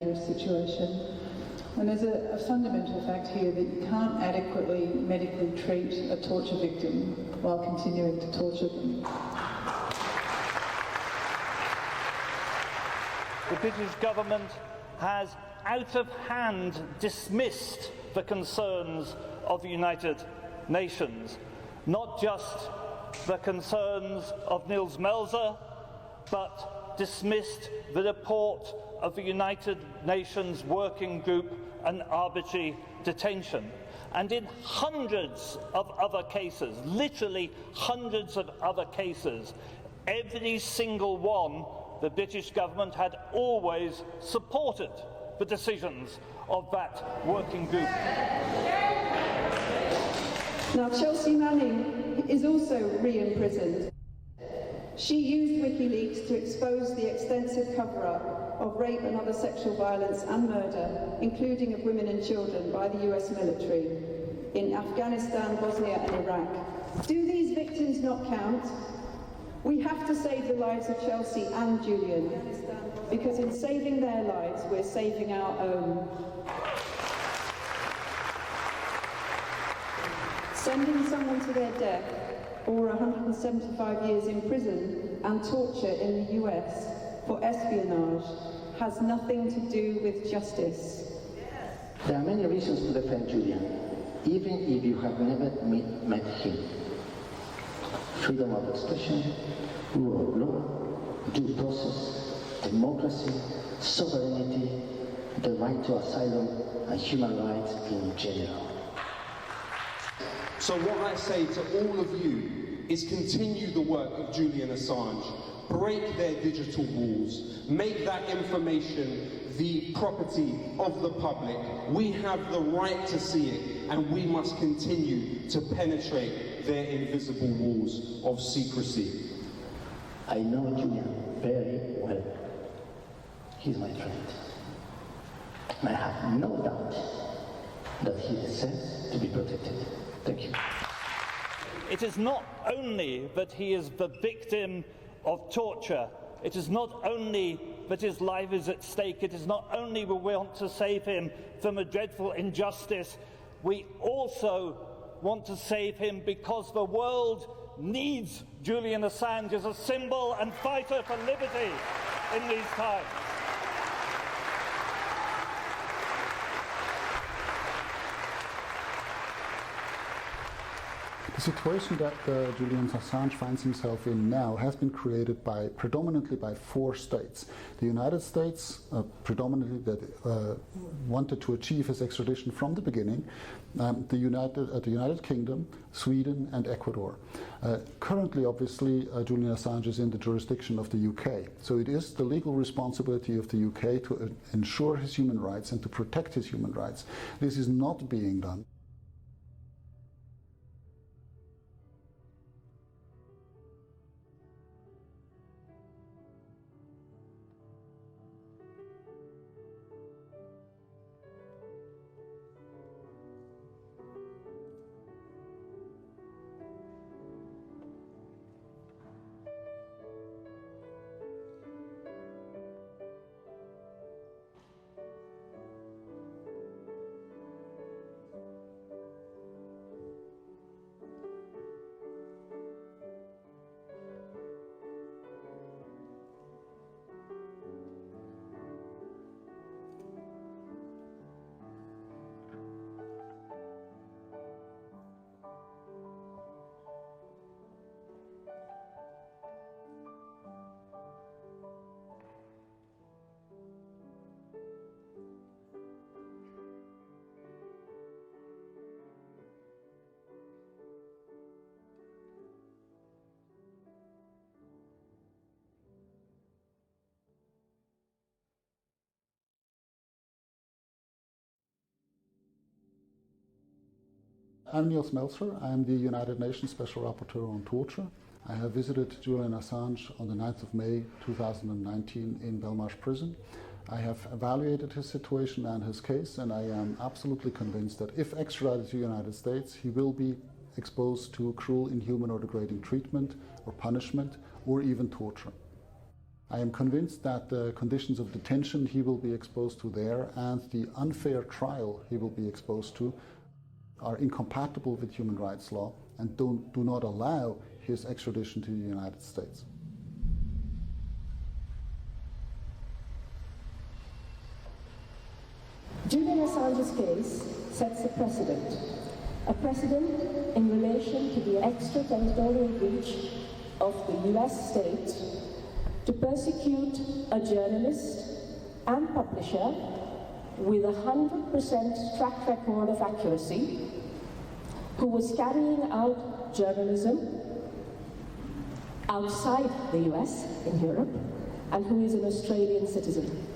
situation. And there's a fundamental fact here that you can't adequately medically treat a torture victim while continuing to torture them. The British government has out of hand dismissed the concerns of the United Nations, not just the concerns of Nils Melzer, but dismissed the report of the United Nations Working Group on Arbitrary Detention. And in hundreds of other cases, literally hundreds of other cases, every single one, the British government had always supported the decisions of that working group. Now, Chelsea Manning is also re-imprisoned. She used Wikileaks to expose the extensive cover-up of rape and other sexual violence and murder, including of women and children, by the US military in Afghanistan, Bosnia and Iraq. Do these victims not count? We have to save the lives of Chelsea and Julian, because in saving their lives, we're saving our own. Sending someone to their death, or 175 years in prison and torture in the US for espionage, has nothing to do with justice. There are many reasons to defend Julian, even if you have never met him. Freedom of expression, rule of law, due process, democracy, sovereignty, the right to asylum, and human rights in general. So what I say to all of you is continue the work of Julian Assange, break their digital walls, make that information the property of the public. We have the right to see it, and we must continue to penetrate their invisible walls of secrecy. I know Julian very well. He's my friend. And I have no doubt that he deserves to be protected. Thank you. It is not only that he is the victim of torture, it is not only that his life is at stake, it is not only we want to save him from a dreadful injustice, we also want to save him because the world needs Julian Assange as a symbol and fighter for liberty in these times. The situation that Julian Assange finds himself in now has been created predominantly by 4 states. The United States, predominantly that wanted to achieve his extradition from the beginning, the United Kingdom, Sweden and Ecuador. Currently, obviously, Julian Assange is in the jurisdiction of the UK, so it is the legal responsibility of the UK to ensure his human rights and to protect his human rights. This is not being done. I'm Nils Melzer. I'm the United Nations Special Rapporteur on Torture. I have visited Julian Assange on the 9th of May 2019 in Belmarsh Prison. I have evaluated his situation and his case, and I am absolutely convinced that if extradited to the United States, he will be exposed to cruel, inhuman or degrading treatment or punishment or even torture. I am convinced that the conditions of detention he will be exposed to there and the unfair trial he will be exposed to are incompatible with human rights law and do not allow his extradition to the United States. Julian Assange's case sets a precedent in relation to the extraterritorial reach of the US state to persecute a journalist and publisher with a 100% track record of accuracy who was carrying out journalism outside the US, in Europe, and who is an Australian citizen.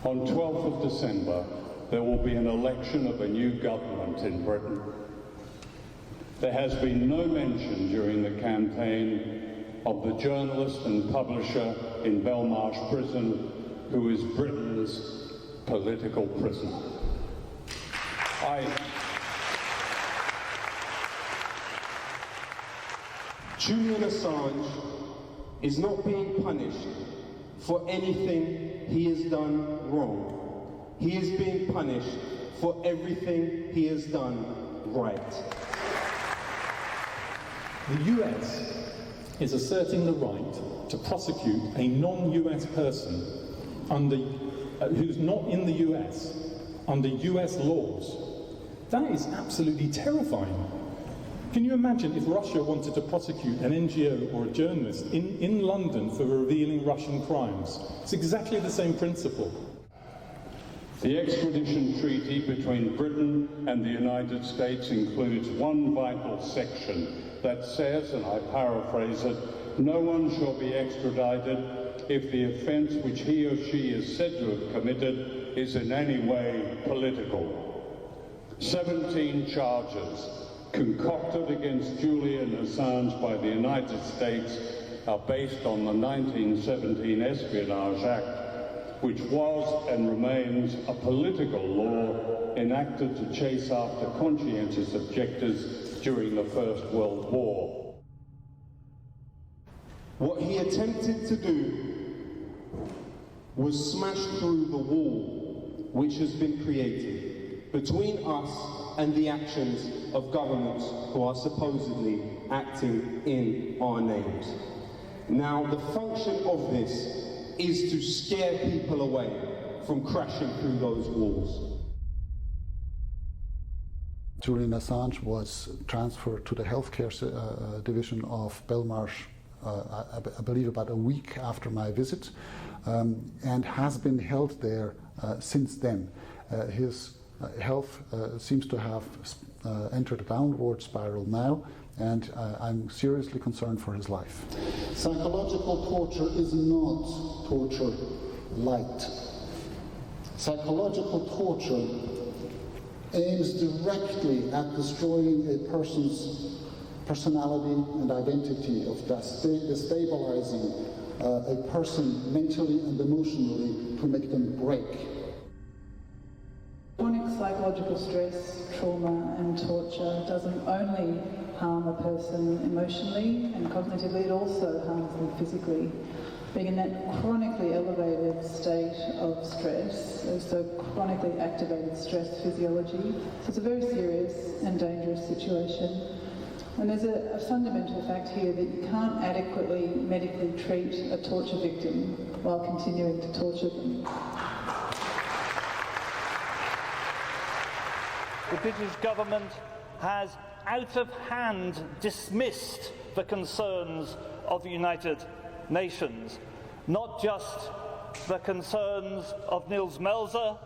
On 12th of December, there will be an election of a new government in Britain. There has been no mention during the campaign of the journalist and publisher in Belmarsh prison who is Britain's political prisoner. Julian Assange is not being punished for anything he has done wrong. He is being punished for everything he has done right. The US is asserting the right to prosecute a non-US person who's not in the US under US laws. That is absolutely terrifying. Can you imagine if Russia wanted to prosecute an NGO or a journalist in London for revealing Russian crimes? It's exactly the same principle. The extradition treaty between Britain and the United States includes one vital section that says, and I paraphrase it, no one shall be extradited if the offence which he or she is said to have committed is in any way political. 17 charges concocted against Julian Assange by the United States are based on the 1917 Espionage Act, which was and remains a political law enacted to chase after conscientious objectors during the First World War. What he attempted to do was smash through the wall which has been created between us and the actions of governments who are supposedly acting in our names. Now, the function of this is to scare people away from crashing through those walls. Julian Assange was transferred to the healthcare division of Belmarsh, I believe about a week after my visit, and has been held there since then. His health seems to have entered a downward spiral now, and I'm seriously concerned for his life. Psychological torture is not torture light. Psychological torture aims directly at destroying a person's personality and identity, of destabilizing a person mentally and emotionally to make them break. Chronic psychological stress, trauma and torture doesn't only harm a person emotionally and cognitively, it also harms them physically. Being in that chronically elevated state of stress, so chronically activated stress physiology, so it's a very serious and dangerous situation. And there's a fundamental fact here that you can't adequately medically treat a torture victim while continuing to torture them. The British government has out of hand dismissed the concerns of the United Nations, not just the concerns of Nils Melzer,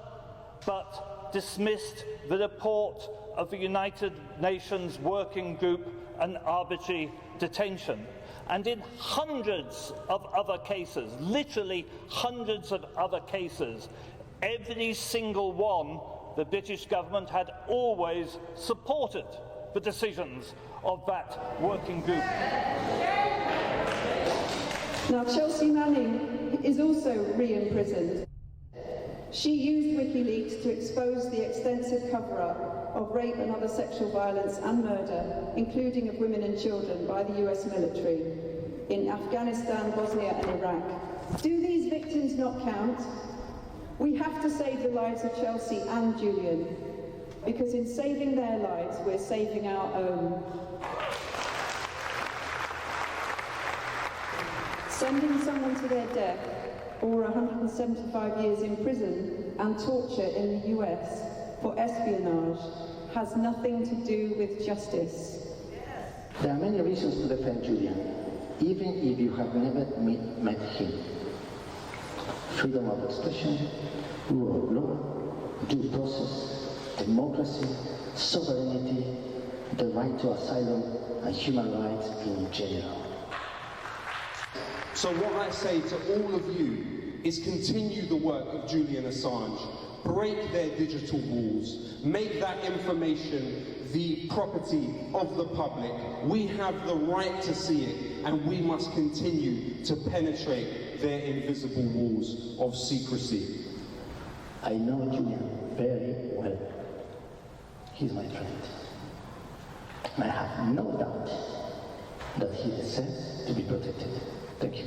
but dismissed the report of the United Nations Working Group on Arbitrary Detention. And in hundreds of other cases, literally hundreds of other cases, every single one, the British government had always supported the decisions of that working group. Now, Chelsea Manning is also re-imprisoned. She used Wikileaks to expose the extensive cover-up of rape and other sexual violence and murder, including of women and children, by the US military in Afghanistan, Bosnia and Iraq. Do these victims not count? We have to save the lives of Chelsea and Julian, because in saving their lives, we're saving our own. Sending someone to their death, or 175 years in prison and torture in the US for espionage, has nothing to do with justice. There are many reasons to defend Julian, even if you have never met him. Freedom of expression, rule of law, due process, democracy, sovereignty, the right to asylum, and human rights in general. So what I say to all of you is continue the work of Julian Assange. Break their digital walls. Make that information the property of the public. We have the right to see it, and we must continue to penetrate their invisible walls of secrecy. I know Julian very well. He's my friend. And I have no doubt that he deserves to be protected. Thank you.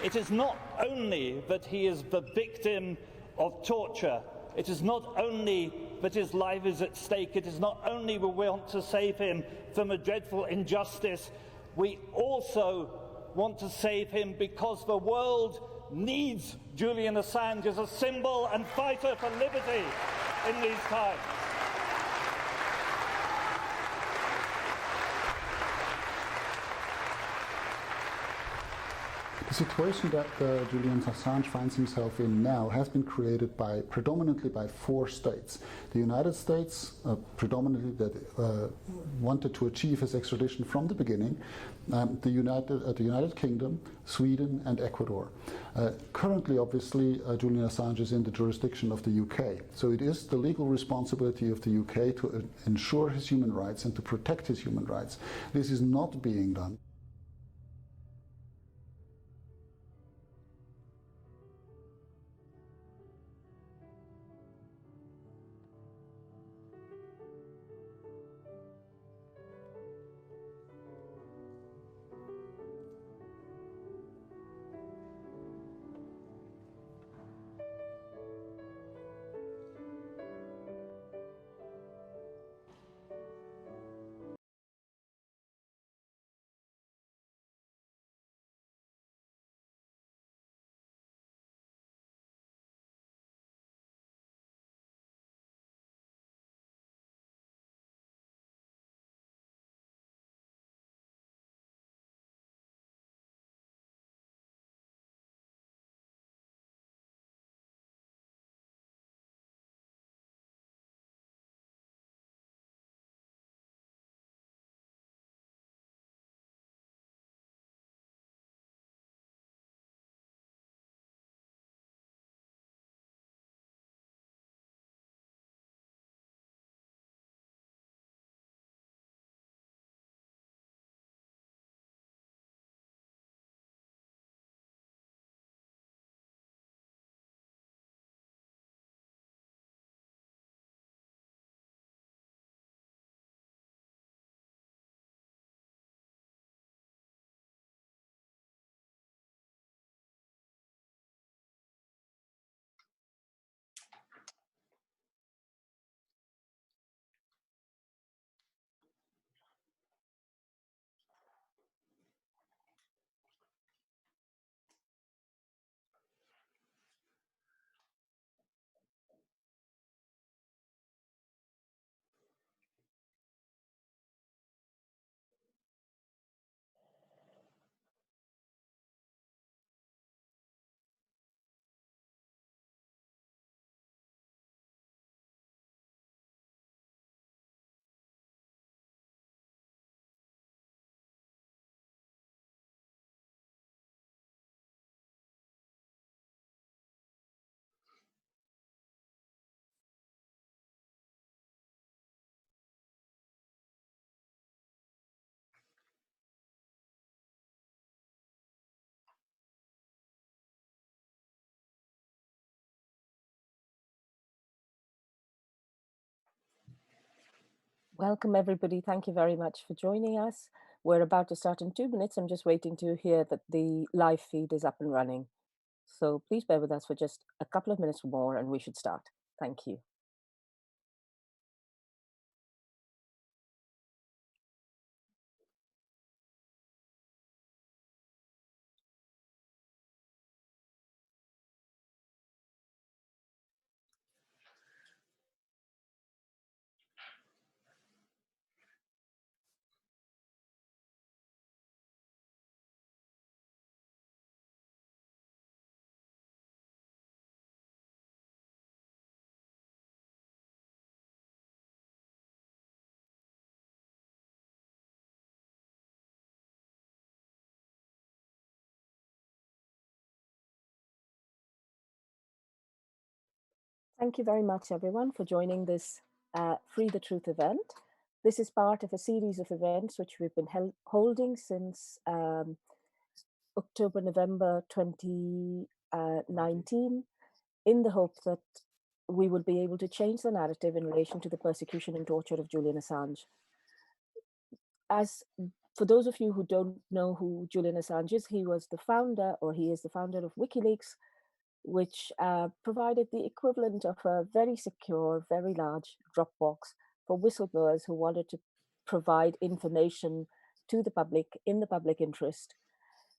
It is not only that he is the victim of torture, it is not only that his life is at stake, it is not only we want to save him from a dreadful injustice, we also want to save him because the world needs Julian Assange as a symbol and fighter for liberty in these times. The situation that Julian Assange finds himself in now has been created predominantly by 4 states. The United States, predominantly that wanted to achieve his extradition from the beginning, the United Kingdom, Sweden and Ecuador. Currently, obviously, Julian Assange is in the jurisdiction of the UK. So it is the legal responsibility of the UK to ensure his human rights and to protect his human rights. This is not being done. Welcome everybody, thank you very much for joining us. We're about to start in 2 minutes. I'm just waiting to hear that the live feed is up and running. So please bear with us for just a couple of minutes more and we should start. Thank you. Thank you very much, everyone, for joining this Free the Truth event. This is part of a series of events which we've been holding since October, November 2019, in the hope that we would be able to change the narrative in relation to the persecution and torture of Julian Assange. As for those of you who don't know who Julian Assange is, he is the founder of Wikileaks, which provided the equivalent of a very secure, very large Dropbox for whistleblowers who wanted to provide information to the public in the public interest.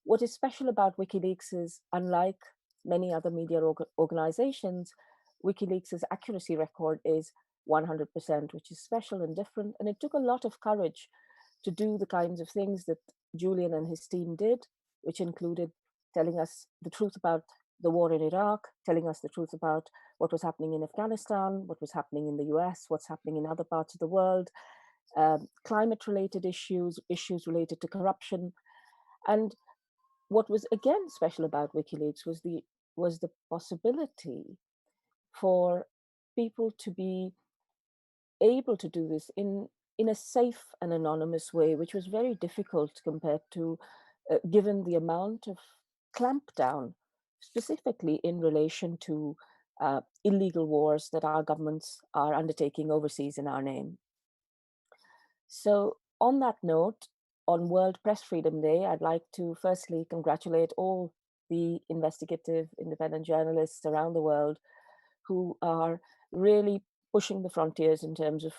What is special about Wikileaks is, unlike many other media organizations, Wikileaks' accuracy record is 100%, which is special and different. And it took a lot of courage to do the kinds of things that Julian and his team did, which included telling us the truth about the war in Iraq, telling us the truth about what was happening in Afghanistan, what was happening in the US, what's happening in other parts of the world, climate-related issues, issues related to corruption. And what was again special about WikiLeaks was the possibility for people to be able to do this in a safe and anonymous way, which was very difficult compared to, given the amount of clampdown, specifically in relation to illegal wars that our governments are undertaking overseas in our name. So on that note, on World Press Freedom Day, I'd like to firstly congratulate all the investigative independent journalists around the world who are really pushing the frontiers in terms of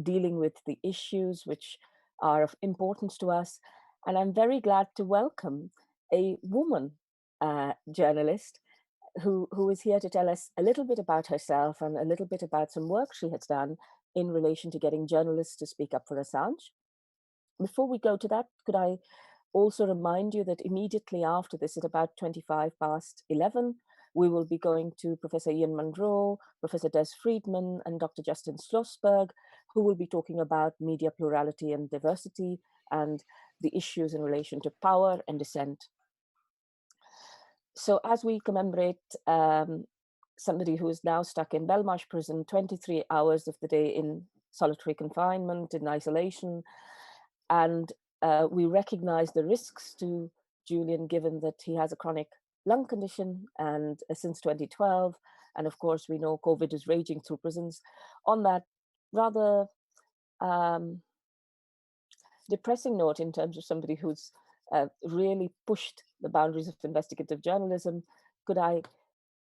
dealing with the issues which are of importance to us. And I'm very glad to welcome a woman journalist who is here to tell us a little bit about herself and a little bit about some work she has done in relation to getting journalists to speak up for Assange. Before we go to that, could I also remind you that immediately after this, at about 11:25, we will be going to Professor Ian Munro, Professor Des Friedman, and Dr. Justin Schlossberg, who will be talking about media plurality and diversity and the issues in relation to power and dissent. So as we commemorate somebody who is now stuck in Belmarsh prison 23 hours of the day in solitary confinement, in isolation, and we recognize the risks to Julian, given that he has a chronic lung condition and since 2012, and of course we know COVID is raging through prisons. On that rather depressing note, in terms of somebody who's really pushed the boundaries of investigative journalism, could I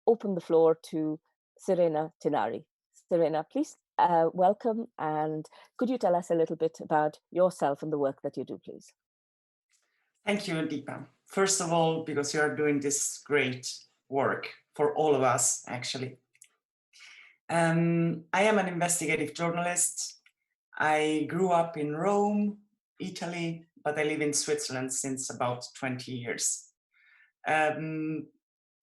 open the floor to Serena Tinari. Serena, please welcome, and could you tell us a little bit about yourself and the work that you do, please? Thank you, Deepa. First of all, because you are doing this great work for all of us, actually. I am an investigative journalist. I grew up in Rome, Italy, but I live in Switzerland since about 20 years.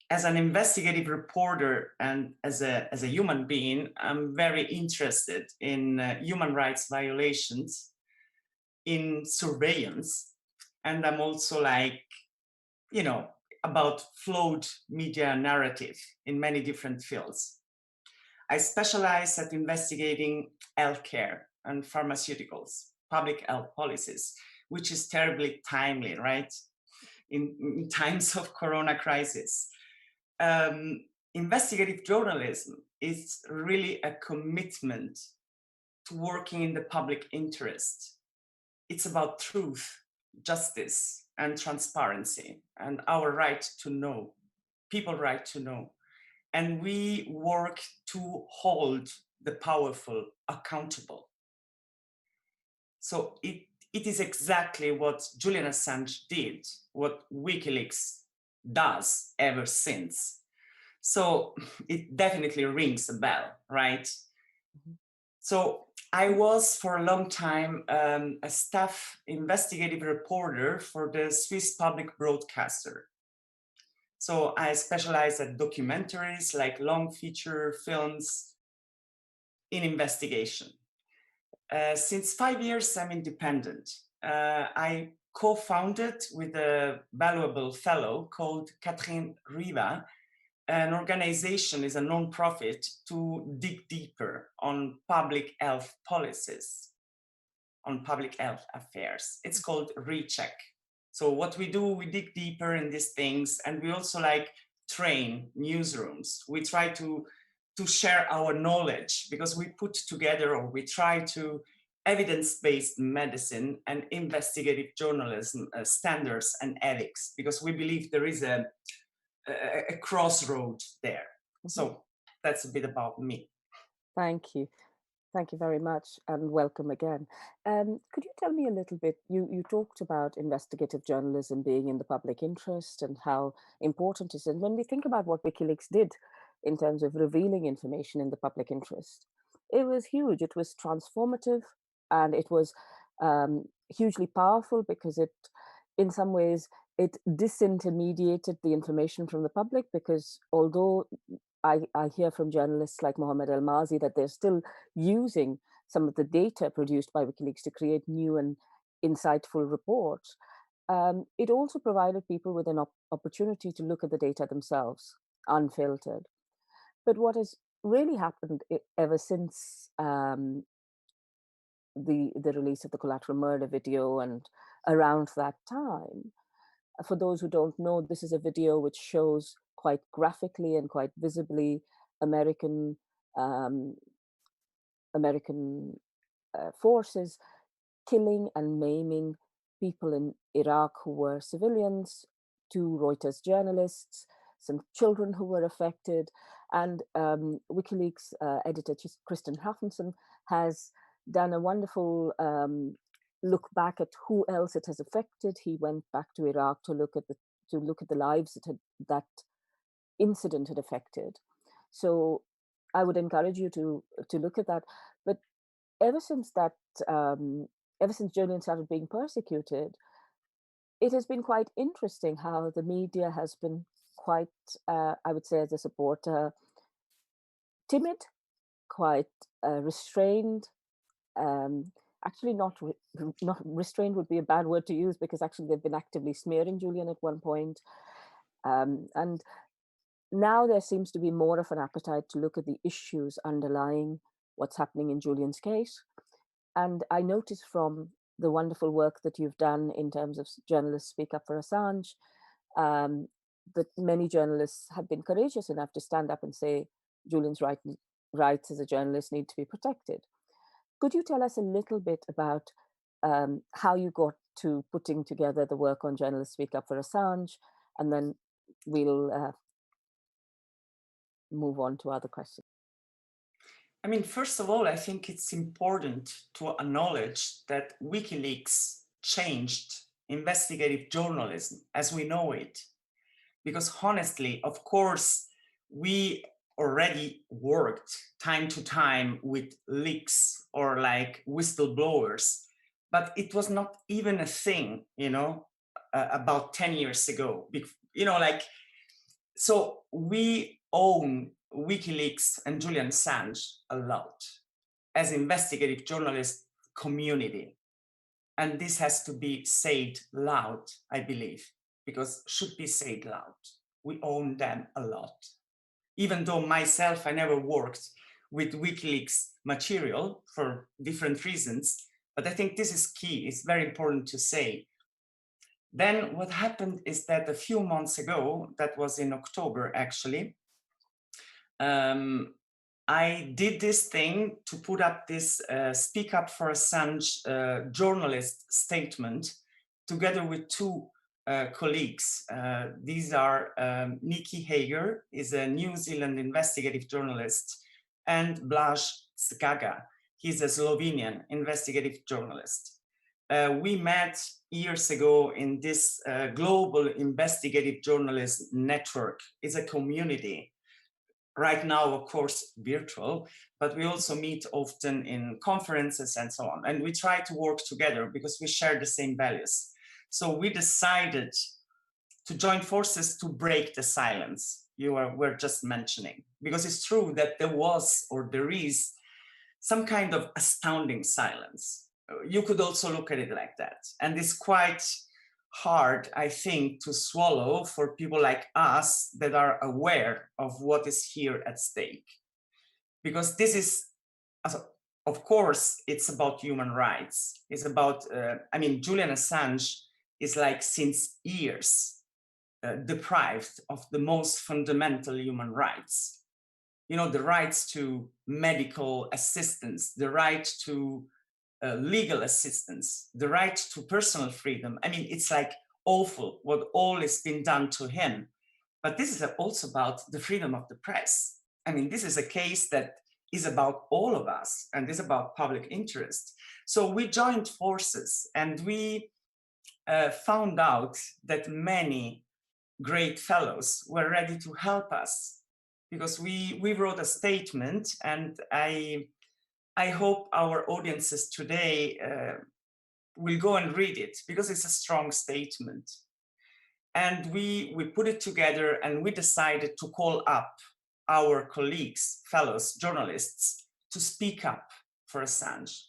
As an investigative reporter and as a human being, I'm very interested in human rights violations, in surveillance, and I'm also about flawed media narrative in many different fields. I specialize at investigating healthcare and pharmaceuticals, public health policies, which is terribly timely, right? In times of Corona crisis. Investigative journalism is really a commitment to working in the public interest, it's about truth, justice, and transparency, and our right to know, people's right to know. And we work to hold the powerful accountable. So it is exactly what Julian Assange did, what Wikileaks does ever since. So it definitely rings a bell, right? Mm-hmm. So I was for a long time a staff investigative reporter for the Swiss public broadcaster. So I specialize at documentaries like long feature films in investigation. Since 5 years, I'm independent. I co-founded with a valuable fellow called Catherine Riva, an organization, is a non-profit to dig deeper on public health policies, on public health affairs. It's called Recheck. So what we do, we dig deeper in these things, and we also like train newsrooms. We try to share our knowledge, because we put together, or we try to, evidence-based medicine and investigative journalism standards and ethics, because we believe there is a crossroad there. Mm-hmm. So that's a bit about me. Thank you. Thank you very much, and welcome again. Could you tell me a little bit, you talked about investigative journalism being in the public interest and how important it is. And when we think about what Wikileaks did in terms of revealing information in the public interest, it was huge. It was transformative, and it was hugely powerful, because it, in some ways, it disintermediated the information from the public, because although I hear from journalists like Mohammed El-Mazi that they're still using some of the data produced by Wikileaks to create new and insightful reports, it also provided people with an opportunity to look at the data themselves, unfiltered. But what has really happened ever since the release of the collateral murder video, and around that time, for those who don't know, this is a video which shows quite graphically and quite visibly American forces killing and maiming people in Iraq who were civilians, 2 Reuters journalists, some children who were affected. And Wikileaks editor Kristen Hrafnsson has done a wonderful look back at who else it has affected. He went back to Iraq to look at the lives that incident had affected. So I would encourage you to look at that. But ever since Julian started being persecuted, it has been quite interesting how the media has been quite, I would say as a supporter, timid, quite restrained. Actually, not restrained would be a bad word to use, because actually they've been actively smearing Julian at one point. And now there seems to be more of an appetite to look at the issues underlying what's happening in Julian's case. And I noticed from the wonderful work that you've done in terms of journalists speak up for Assange, that many journalists have been courageous enough to stand up and say Julian's rights as a journalist need to be protected. Could you tell us a little bit about how you got to putting together the work on Journalists Speak Up for Assange, and then we'll move on to other questions. I mean, first of all, I think it's important to acknowledge that WikiLeaks changed investigative journalism as we know it. Because honestly, of course, we already worked time to time with leaks or like whistleblowers, but it was not even a thing, about 10 years ago. So we own WikiLeaks and Julian Assange a lot as investigative journalist community. And this has to be said loud, I believe, because should be said loud. We own them a lot. Even though myself, I never worked with WikiLeaks material for different reasons, but I think this is key. It's very important to say. Then what happened is that a few months ago, that was in October actually, I did this thing to put up this Speak Up for Assange journalist statement together with two colleagues. These are Nikki Hager, is a New Zealand investigative journalist, and Blaž Skaga, he's a Slovenian investigative journalist. We met years ago in this global investigative journalist network. It's a community. Right now, of course, virtual, but we also meet often in conferences and so on. And we try to work together because we share the same values. So we decided to join forces to break the silence you were just mentioning, because it's true that there was, or there is, some kind of astounding silence. You could also look at it like that. And it's quite hard, I think, to swallow for people like us that are aware of what is here at stake. Because this is, of course, it's about human rights. It's about, I mean, Julian Assange is like since years deprived of the most fundamental human rights. You know, the rights to medical assistance, the right to legal assistance, the right to personal freedom. I mean, it's like awful what all has been done to him. But this is also about the freedom of the press. I mean, this is a case that is about all of us and is about public interest. So we joined forces and we found out that many great fellows were ready to help us, because we wrote a statement, and I hope our audiences today will go and read it, because it's a strong statement. And we put it together and we decided to call up our colleagues, fellows, journalists, to speak up for Assange.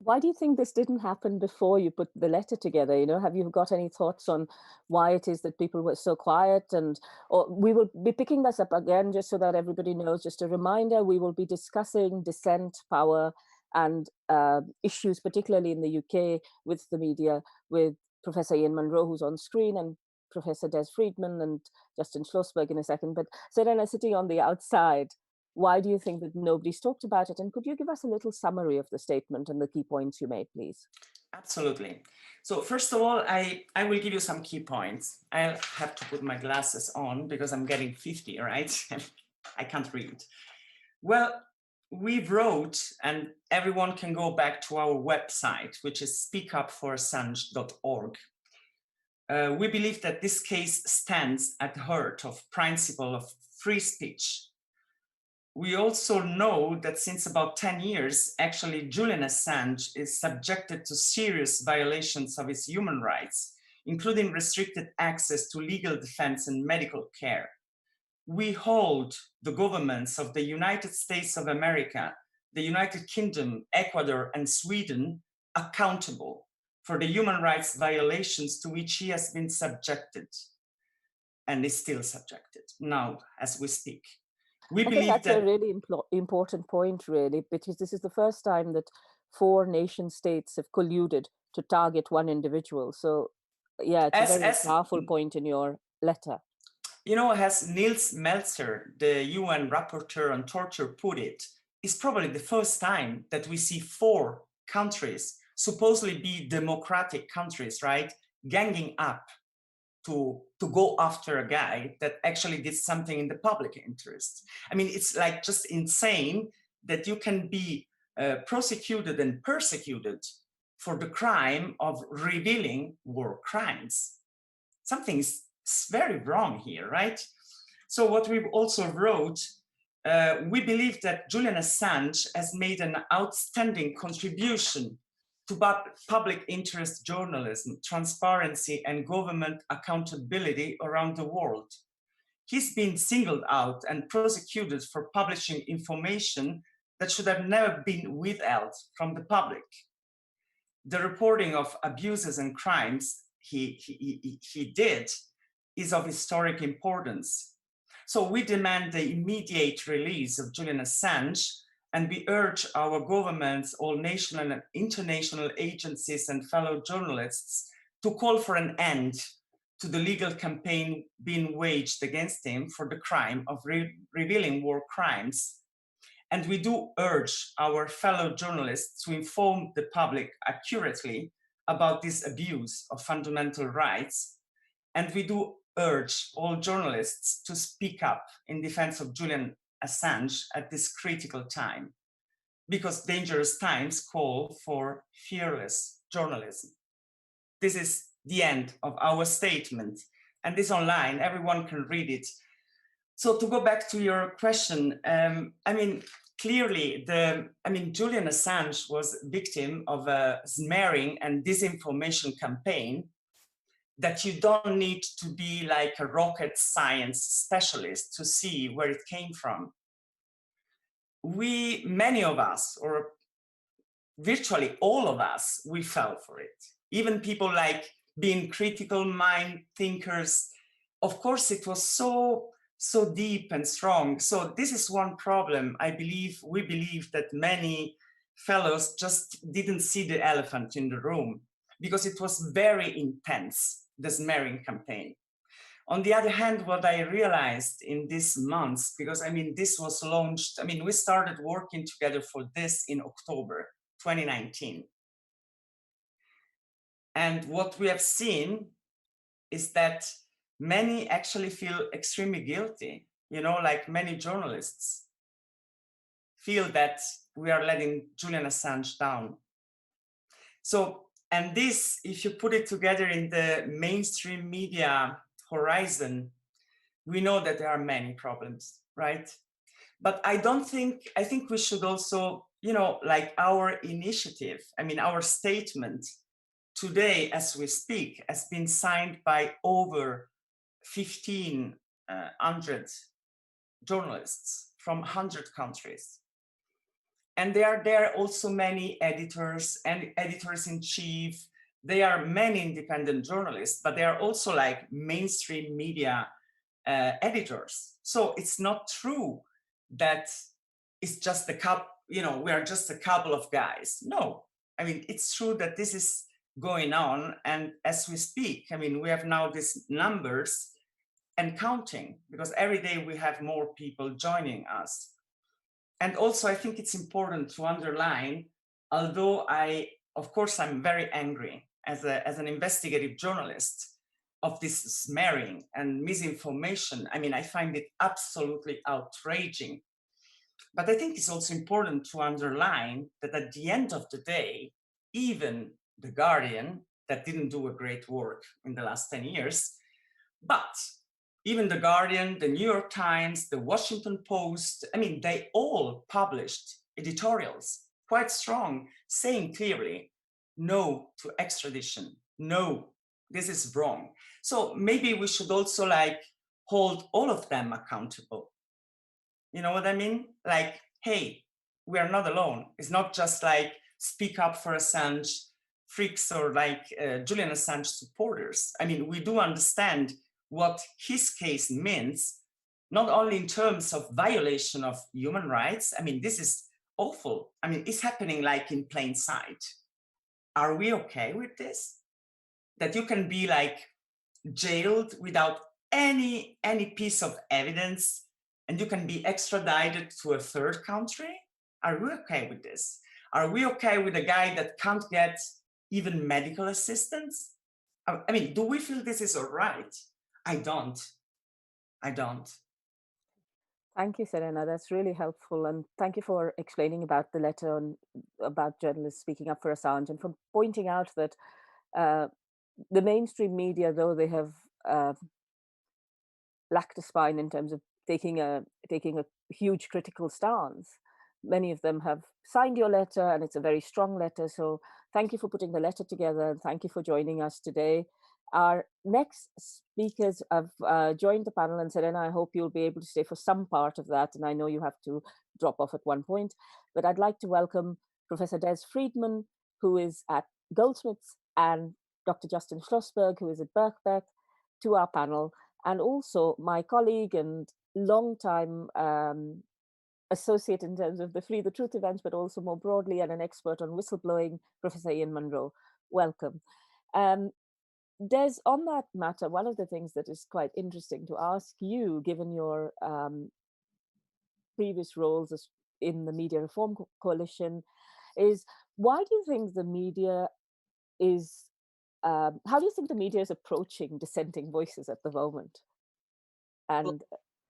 Why do you think this didn't happen before you put the letter together? You know, have you got any thoughts on why it is that people were so quiet? And or we will be picking this up again, just so that everybody knows. Just a reminder, we will be discussing dissent, power, and issues, particularly in the UK, with the media, with Professor Ian Munro, who's on screen, and Professor Des Friedman and Justin Schlossberg in a second. But Serena, sitting on the outside, why do you think that nobody's talked about it? And could you give us a little summary of the statement and the key points you made, please? Absolutely. So first of all, I will give you some key points. I'll have to put my glasses on because I'm getting 50, right? I can't read. Well, we wrote, and everyone can go back to our website, which is speakupforassange.org. We believe that this case stands at the heart of principle of free speech. We also know that since about 10 years, actually, Julian Assange is subjected to serious violations of his human rights, including restricted access to legal defense and medical care. We hold the governments of the United States of America, the United Kingdom, Ecuador, and Sweden accountable for the human rights violations to which he has been subjected and is still subjected now as we speak. I think that's a really important point, really, because this is the first time that 4 nation states have colluded to target one individual. So, yeah, it's a very powerful point in your letter. You know, as Nils Melzer, the UN rapporteur on torture, put it, it's probably the first time that we see 4 countries, supposedly be democratic countries, right, ganging up to go after a guy that actually did something in the public interest. I mean, it's like just insane that you can be prosecuted and persecuted for the crime of revealing war crimes. Something is very wrong here, right? So what we also wrote, we believe that Julian Assange has made an outstanding contribution to public interest journalism, transparency, and government accountability around the world. He's been singled out and prosecuted for publishing information that should have never been withheld from the public. The reporting of abuses and crimes he did is of historic importance. So we demand the immediate release of Julian Assange, and we urge our governments, all national and international agencies and fellow journalists to call for an end to the legal campaign being waged against him for the crime of revealing war crimes. And we do urge our fellow journalists to inform the public accurately about this abuse of fundamental rights. And we do urge all journalists to speak up in defense of Julian Assange at this critical time, because dangerous times call for fearless journalism. This is the end of our statement, and this online, everyone can read it. So to go back to your question, I mean, clearly, Julian Assange was victim of a smearing and disinformation campaign that you don't need to be like a rocket science specialist to see where it came from. Many of us, or virtually all of us, we fell for it. Even people like being critical mind thinkers. Of course, it was so deep and strong. So this is one problem. We believe that many fellows just didn't see the elephant in the room, because it was very intense, the smearing campaign. On the other hand, what I realized in these months, because this was launched, we started working together for this in October 2019. And what we have seen is that many actually feel extremely guilty, like many journalists feel that we are letting Julian Assange down. So, and this, if you put it together in the mainstream media horizon, we know that there are many problems, right? But I think we should also, like our initiative, our statement today as we speak has been signed by over 1,500 journalists from 100 countries. And there are also many editors and editors-in-chief. There are many independent journalists, but there are also like mainstream media editors. So it's not true that it's just we are just a couple of guys. No, it's true that this is going on. And as we speak, we have now these numbers and counting, because every day we have more people joining us. And also, I think it's important to underline, although of course, I'm very angry as an investigative journalist of this smearing and misinformation. I find it absolutely outraging. But I think it's also important to underline that at the end of the day, even The Guardian, that didn't do a great work in the last 10 years, but even The Guardian, the New York Times, the Washington Post, they all published editorials, quite strong, saying clearly, no to extradition, no, this is wrong. So maybe we should also hold all of them accountable. You know what I mean? Like, hey, we are not alone. It's not just like speak up for Assange freaks or Julian Assange supporters. We do understand what his case means, not only in terms of violation of human rights. This is awful. It's happening in plain sight. Are we okay with this? That you can be jailed without any piece of evidence, and you can be extradited to a third country? Are we okay with this? Are we okay with a guy that can't get even medical assistance? Do we feel this is all right? I don't. Thank you, Serena. That's really helpful. And thank you for explaining about the letter about journalists speaking up for Assange, and for pointing out that the mainstream media, though they have lacked a spine in terms of taking a huge critical stance, many of them have signed your letter, and it's a very strong letter. So thank you for putting the letter together, and thank you for joining us today. Our next speakers have joined the panel, and Serena, I hope you'll be able to stay for some part of that, and I know you have to drop off at one point, but I'd like to welcome Professor Des Friedman, who is at Goldsmiths, and Dr. Justin Schlossberg, who is at Birkbeck, to our panel, and also my colleague and longtime associate in terms of the Free the Truth events, but also more broadly, and an expert on whistleblowing, Professor Ian Munro. Welcome. Des, on that matter, one of the things that is quite interesting to ask you, given your previous roles in the Media Reform Coalition, is why do you think the media is, how do you think the media is approaching dissenting voices at the moment? And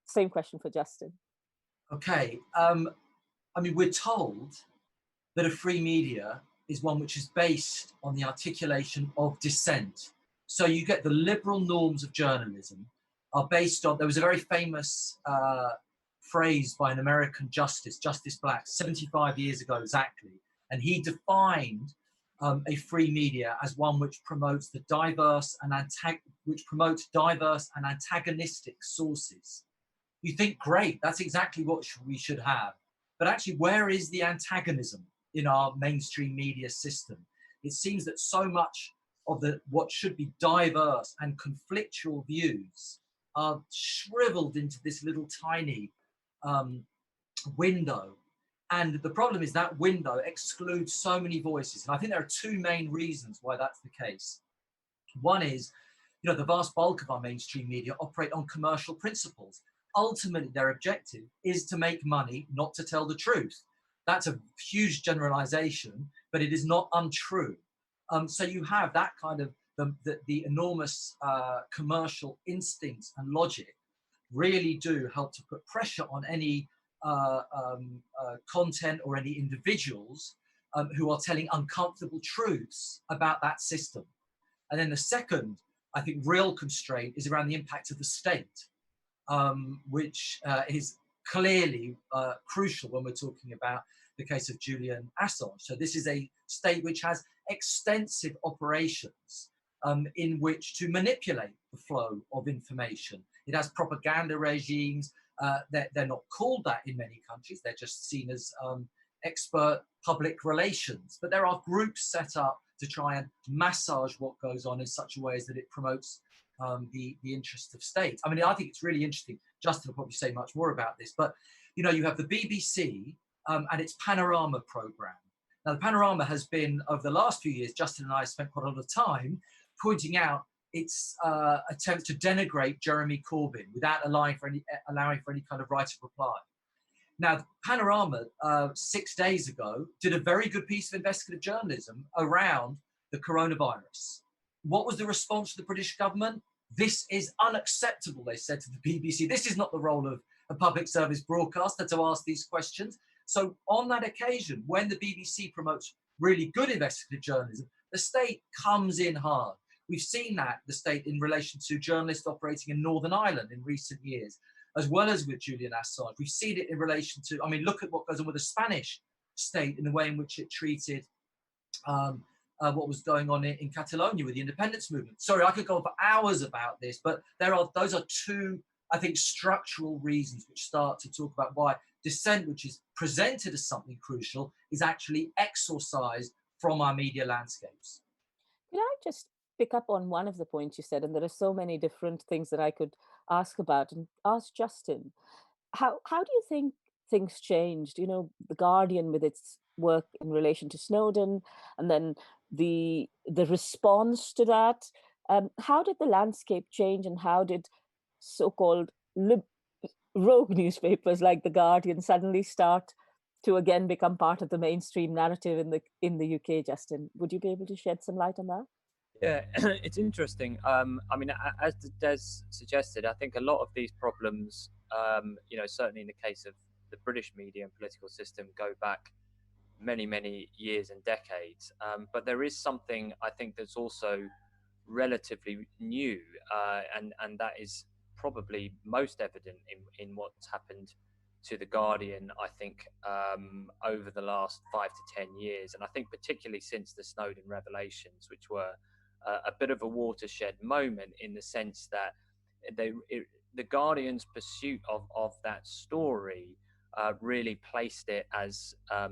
same question for Justin. Okay, I mean, we're told that a free media is one which is based on the articulation of dissent. So you get the liberal norms of journalism are based on, there was a very famous phrase by an American justice, Justice Black, 75 years ago exactly, and he defined a free media as one which promotes the diverse and antagonistic sources. You think, great, that's exactly what we should have. But actually, where is the antagonism in our mainstream media system? It seems that so much of what should be diverse and conflictual views are shriveled into this little tiny window. And the problem is that window excludes so many voices. And I think there are two main reasons why that's the case. One is, the vast bulk of our mainstream media operate on commercial principles. Ultimately, their objective is to make money, not to tell the truth. That's a huge generalization, but it is not untrue. So you have that kind of the enormous commercial instincts and logic really do help to put pressure on any content or any individuals who are telling uncomfortable truths about that system. And then the second, I think, real constraint is around the impact of the state, which is clearly crucial when we're talking about the case of Julian Assange. So this is a state which has extensive operations in which to manipulate the flow of information. It has propaganda regimes. They're not called that in many countries. They're just seen as expert public relations. But there are groups set up to try and massage what goes on in such a way as that it promotes the interests of state. I mean, I think it's really interesting. Justin will probably say much more about this, but you have the BBC and its Panorama program. Now, the Panorama has been, over the last few years, Justin and I have spent quite a lot of time pointing out its attempt to denigrate Jeremy Corbyn without allowing for any kind of right of reply. Now, the Panorama 6 days ago did a very good piece of investigative journalism around the coronavirus. What was the response to the British government? This is unacceptable, they said to the BBC. This is not the role of a public service broadcaster to ask these questions. So on that occasion, when the BBC promotes really good investigative journalism, the state comes in hard. We've seen that, the state, in relation to journalists operating in Northern Ireland in recent years, as well as with Julian Assange. We've seen it in relation to, look at what goes on with the Spanish state in the way in which it treated what was going on in Catalonia with the independence movement. Sorry, I could go on for hours about this, but those are two, I think, structural reasons which start to talk about why dissent, which is presented as something crucial, is actually exorcised from our media landscapes. Can I just pick up on one of the points you said, and there are so many different things that I could ask about, and ask Justin, how do you think things changed? The Guardian with its work in relation to Snowden, and then the response to that. How did the landscape change, and how did so-called rogue newspapers like the Guardian suddenly start to again become part of the mainstream narrative in the UK? Justin, would you be able to shed some light on that? Yeah, it's interesting. As Des suggested, I think a lot of these problems, certainly in the case of the British media and political system, go back many, many years and decades. But there is something, I think, that's also relatively new, and that is probably most evident in what's happened to The Guardian, I think, over the last 5 to 10 years. And I think particularly since the Snowden revelations, which were a bit of a watershed moment in the sense that the Guardian's pursuit of that story really placed it as a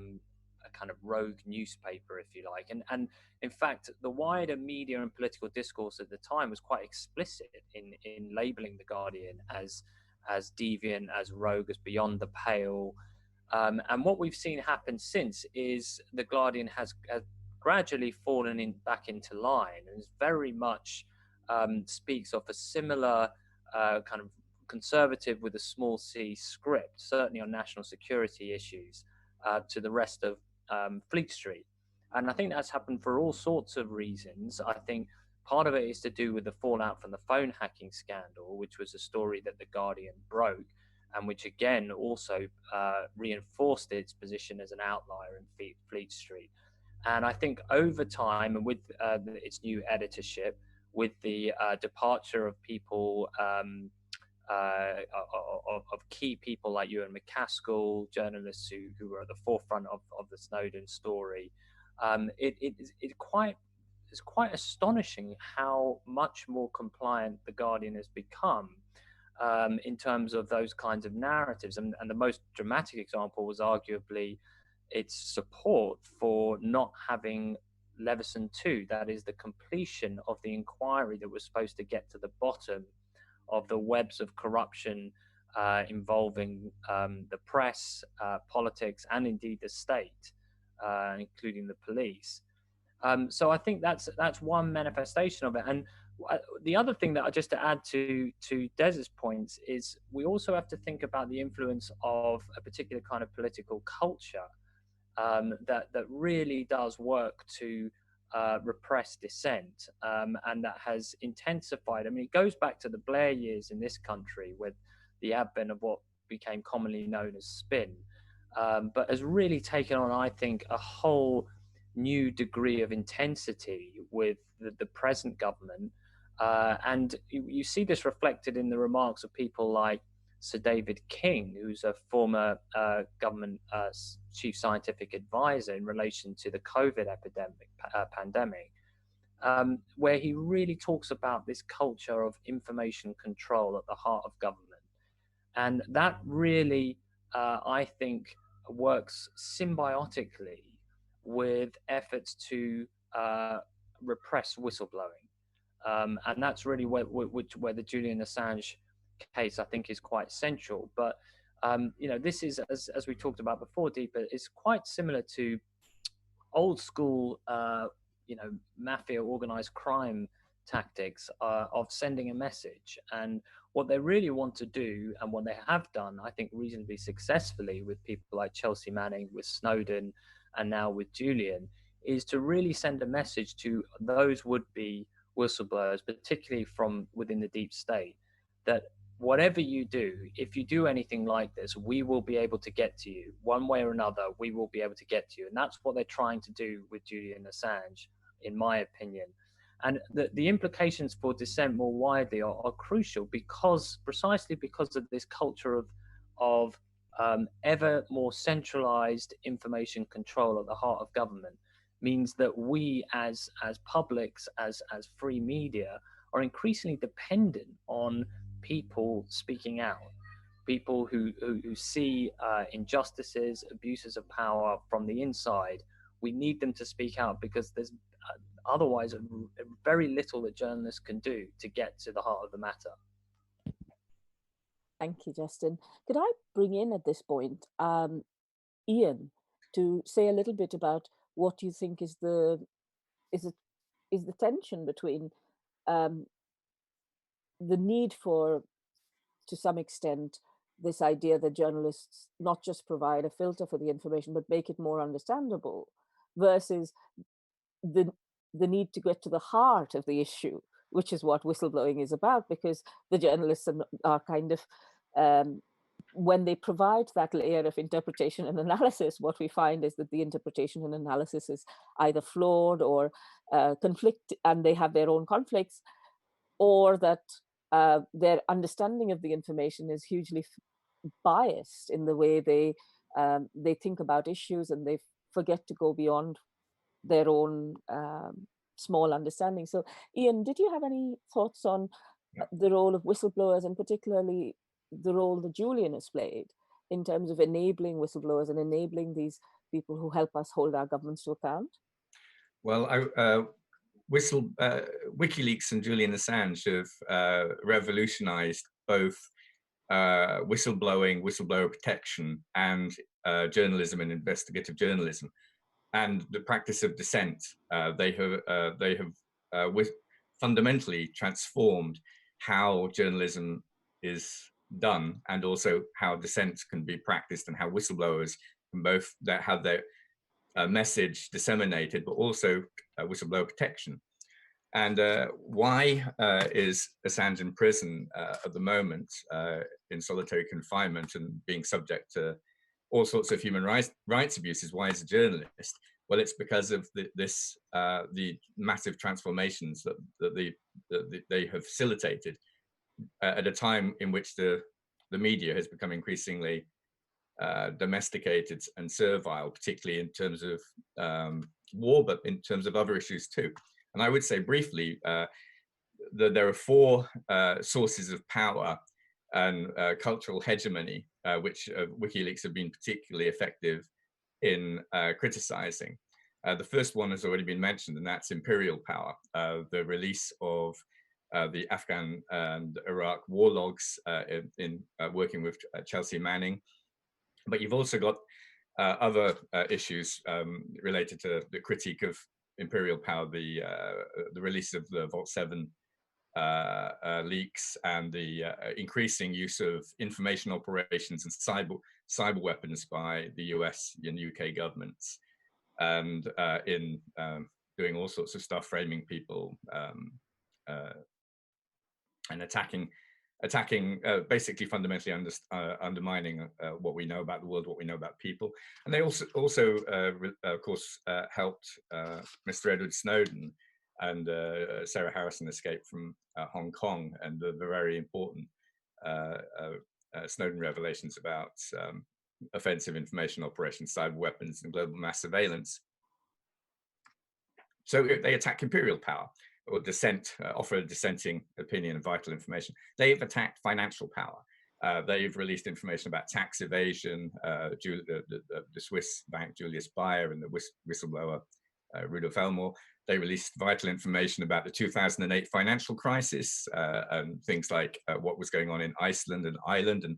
kind of rogue newspaper, if you like. And in fact, the wider media and political discourse at the time was quite explicit in labeling The Guardian as deviant, as rogue, as beyond the pale. And what we've seen happen since is The Guardian has gradually fallen back into line, and is very much speaks of a similar kind of conservative with a small c script, certainly on national security issues, to the rest of Fleet Street. And I think that's happened for all sorts of reasons. I think part of it is to do with the fallout from the phone hacking scandal, which was a story that The Guardian broke, and which again also reinforced its position as an outlier in Fleet Street. And I think over time, and with its new editorship, with the departure of people, of key people like Ewan McCaskill, journalists who were at the forefront of the Snowden story, it's quite astonishing how much more compliant The Guardian has become in terms of those kinds of narratives. And the most dramatic example was arguably its support for not having Leveson 2, that is the completion of the inquiry that was supposed to get to the bottom of the webs of corruption involving the press, politics, and indeed the state, including the police. So I think that's one manifestation of it. And the other thing that just to add to Des's points is we also have to think about the influence of a particular kind of political culture that really does work to repress dissent, and that has intensified. I mean, it goes back to the Blair years in this country with the advent of what became commonly known as spin, but has really taken on, I think, a whole new degree of intensity with the present government. And you see this reflected in the remarks of people like Sir David King, who's a former government chief scientific advisor in relation to the COVID pandemic, where he really talks about this culture of information control at the heart of government. And that really, I think, works symbiotically with efforts to repress whistleblowing. And that's really where the Julian Assange case, I think, is quite central. But this is, as we talked about before, Deepa, is quite similar to old school mafia organized crime tactics of sending a message. And what they really want to do, and what they have done, I think, reasonably successfully with people like Chelsea Manning, with Snowden, and now with Julian, is to really send a message to those would-be whistleblowers, particularly from within the deep state, that whatever you do, if you do anything like this, we will be able to get to you. One way or another, we will be able to get to you. And that's what they're trying to do with Julian Assange, in my opinion. And the implications for dissent more widely are crucial, precisely because of this culture of ever more centralized information control at the heart of government, means that we as publics, as free media, are increasingly dependent on people speaking out, people who see injustices, abuses of power from the inside. We need them to speak out, because there's otherwise very little that journalists can do to get to the heart of the matter. Thank you, Justin. Could I bring in at this point Ian to say a little bit about what you think is the tension between the need for, to some extent, this idea that journalists not just provide a filter for the information, but make it more understandable, versus the need to get to the heart of the issue, which is what whistleblowing is about, because the journalists are kind of, when they provide that layer of interpretation and analysis, what we find is that the interpretation and analysis is either flawed or conflict, and they have their own conflicts, or that their understanding of the information is hugely biased in the way they think about issues, and they forget to go beyond their own small understanding. So, Ian, did you have any thoughts on the role of whistleblowers, and particularly the role that Julian has played in terms of enabling whistleblowers and enabling these people who help us hold our governments to account? Well, Wikileaks and Julian Assange have revolutionized both whistleblower protection, and journalism and investigative journalism, and the practice of dissent. They have fundamentally transformed how journalism is done, and also how dissent can be practiced, and how whistleblowers can both have their message disseminated, but also whistleblower protection. And why is Assange in prison at the moment, in solitary confinement and being subject to all sorts of human rights abuses? Why is a journalist? Well, it's because of the massive transformations that they have facilitated at a time in which the media has become increasingly domesticated and servile, particularly in terms of war, but in terms of other issues too. And I would say briefly that there are four sources of power and cultural hegemony, which WikiLeaks have been particularly effective in criticizing. The first one has already been mentioned, and that's imperial power, the release of the Afghan and Iraq war logs in working with Chelsea Manning. But you've also got other issues related to the critique of imperial power, the release of the Vault 7 leaks, and the increasing use of information operations and cyber weapons by the US and UK governments, and in doing all sorts of stuff, framing people and attacking, basically fundamentally undermining what we know about the world, what we know about people. And they also of course, helped Mr. Edward Snowden and Sarah Harrison escape from Hong Kong, and the very important Snowden revelations about offensive information operations, cyber weapons, and global mass surveillance. So they attack imperial power, or dissent, offer a dissenting opinion and vital information. They've attacked financial power. They've released information about tax evasion, the Swiss bank Julius Baer and the whistleblower Rudolf Elmore. They released vital information about the 2008 financial crisis, and things like what was going on in Iceland and Ireland. And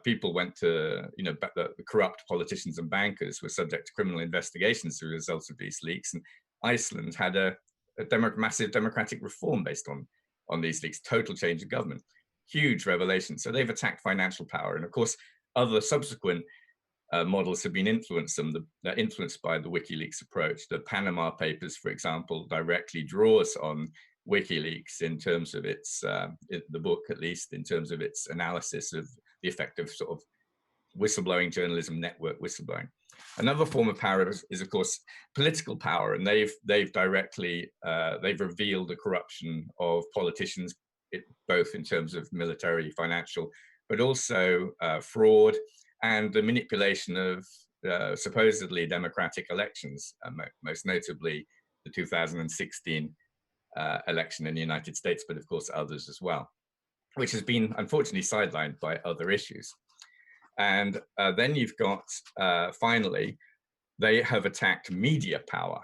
people went to, the corrupt politicians and bankers were subject to criminal investigations as a result of these leaks. And Iceland had a massive democratic reform based on these leaks, total change of government, huge revelation. So they've attacked financial power. And of course, other subsequent models have been influenced by the WikiLeaks approach. The Panama Papers, for example, directly draws on WikiLeaks in terms of its, the book at least, in terms of its analysis of the effect of sort of whistleblowing journalism, network whistleblowing. Another form of power is of course, political power, and they've directly, they've revealed the corruption of politicians, both in terms of military, financial, but also fraud and the manipulation of supposedly democratic elections, most notably the 2016 election in the United States, but of course others as well, which has been unfortunately sidelined by other issues. And then you've got, finally, they have attacked media power.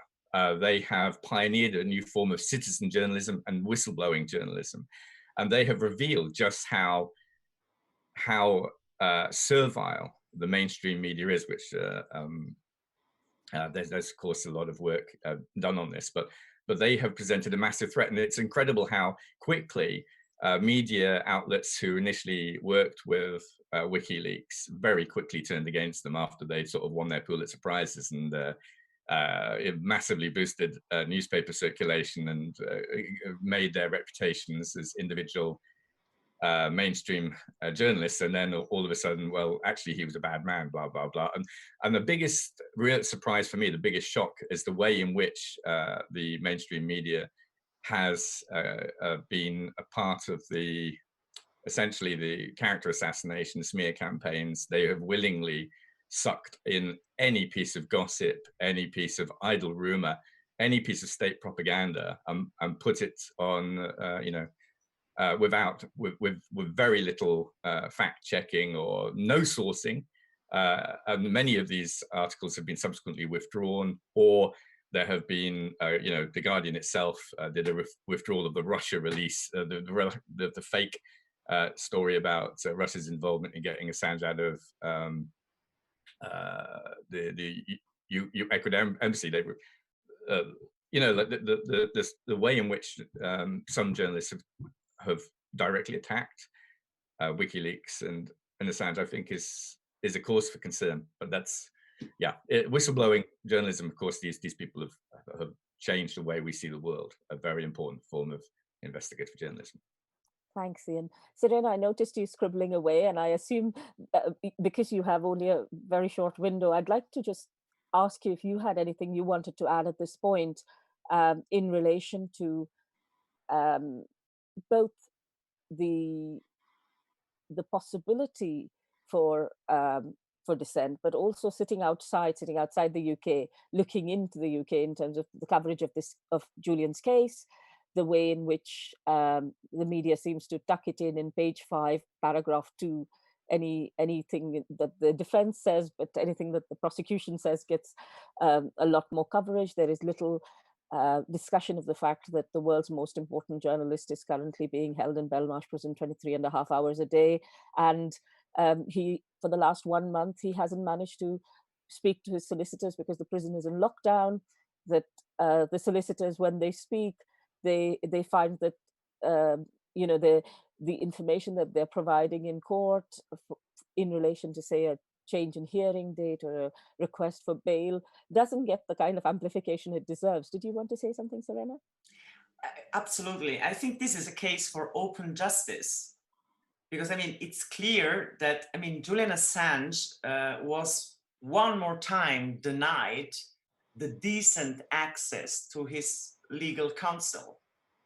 They have pioneered a new form of citizen journalism and whistleblowing journalism. And they have revealed just how servile the mainstream media is, which there's of course a lot of work done on this, but they have presented a massive threat. And it's incredible how quickly media outlets who initially worked with WikiLeaks very quickly turned against them after they sort of won their Pulitzer Prizes, and it massively boosted newspaper circulation and made their reputations as individual mainstream journalists. And then all of a sudden, well, actually he was a bad man, blah, blah, blah. And the biggest real surprise for me, the biggest shock, is the way in which the mainstream media has been a part of essentially the character assassination, smear campaigns. They have willingly sucked in any piece of gossip, any piece of idle rumor, any piece of state propaganda, and put it on, with very little fact checking or no sourcing. And many of these articles have been subsequently withdrawn, or there have been, The Guardian itself did a withdrawal of the Russia release, the fake story about Russia's involvement in getting Assange out of the Ecuador embassy. They were, you know, like the way in which some journalists have directly attacked WikiLeaks and Assange, I think is a cause for concern. But that's, yeah, whistleblowing journalism. Of course, these people have changed the way we see the world. A very important form of investigative journalism. Thanks, Ian. Serena, I noticed you scribbling away, and I assume because you have only a very short window, I'd like to just ask you if you had anything you wanted to add at this point in relation to both the possibility for dissent, but also sitting outside the UK, looking into the UK in terms of the coverage of Julian's case, the way in which the media seems to tuck it in page 5, paragraph 2, anything that the defense says, but anything that the prosecution says gets a lot more coverage. There is little discussion of the fact that the world's most important journalist is currently being held in Belmarsh prison 23.5 hours a day. And he, for the last 1 month, he hasn't managed to speak to his solicitors because the prison is in lockdown, that the solicitors, when they speak, they find that you know, the information that they're providing in court in relation to, say, a change in hearing date or a request for bail doesn't get the kind of amplification it deserves. Did you want to say something, Serena? Absolutely. I think this is a case for open justice, because I mean, it's clear that, I mean, Julian Assange was one more time denied the decent access to his legal counsel.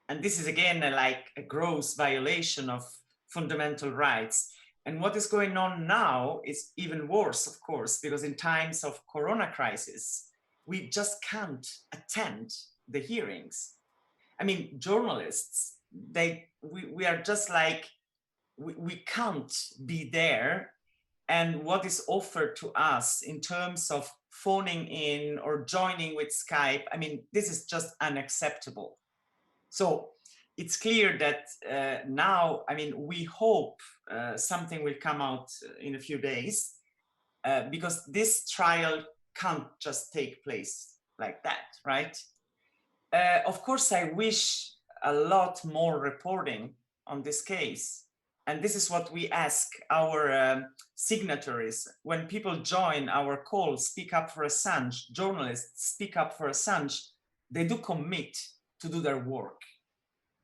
And this is again like a gross violation of fundamental rights. And what is going on now is even worse, of course, because in times of corona crisis, we just can't attend the hearings. I mean, journalists, we are just like, we can't be there. And what is offered to us in terms of phoning in or joining with Skype, I mean, this is just unacceptable. So it's clear that now, I mean, we hope something will come out in a few days, because this trial can't just take place like that, right? Of course, I wish a lot more reporting on this case. And this is what we ask our signatories. When people join our call, Speak Up for Assange, journalists Speak Up for Assange, they do commit to do their work.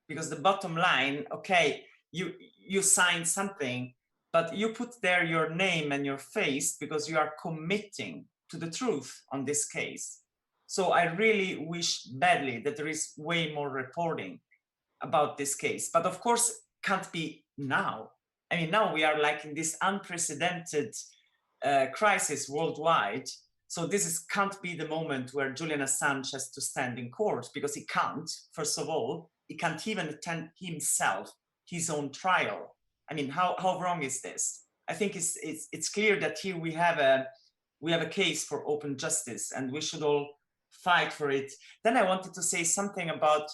Because the bottom line, okay, you sign something, but you put there your name and your face because you are committing to the truth on this case. So I really wish badly that there is way more reporting about this case. But of course, can't be now. I mean, now we are like in this unprecedented crisis worldwide. So this can't be the moment where Julian Assange has to stand in court, because he can't, first of all, he can't even attend himself his own trial. I mean, how wrong is this? I think it's clear that here we have a case for open justice, and we should all fight for it. Then I wanted to say something about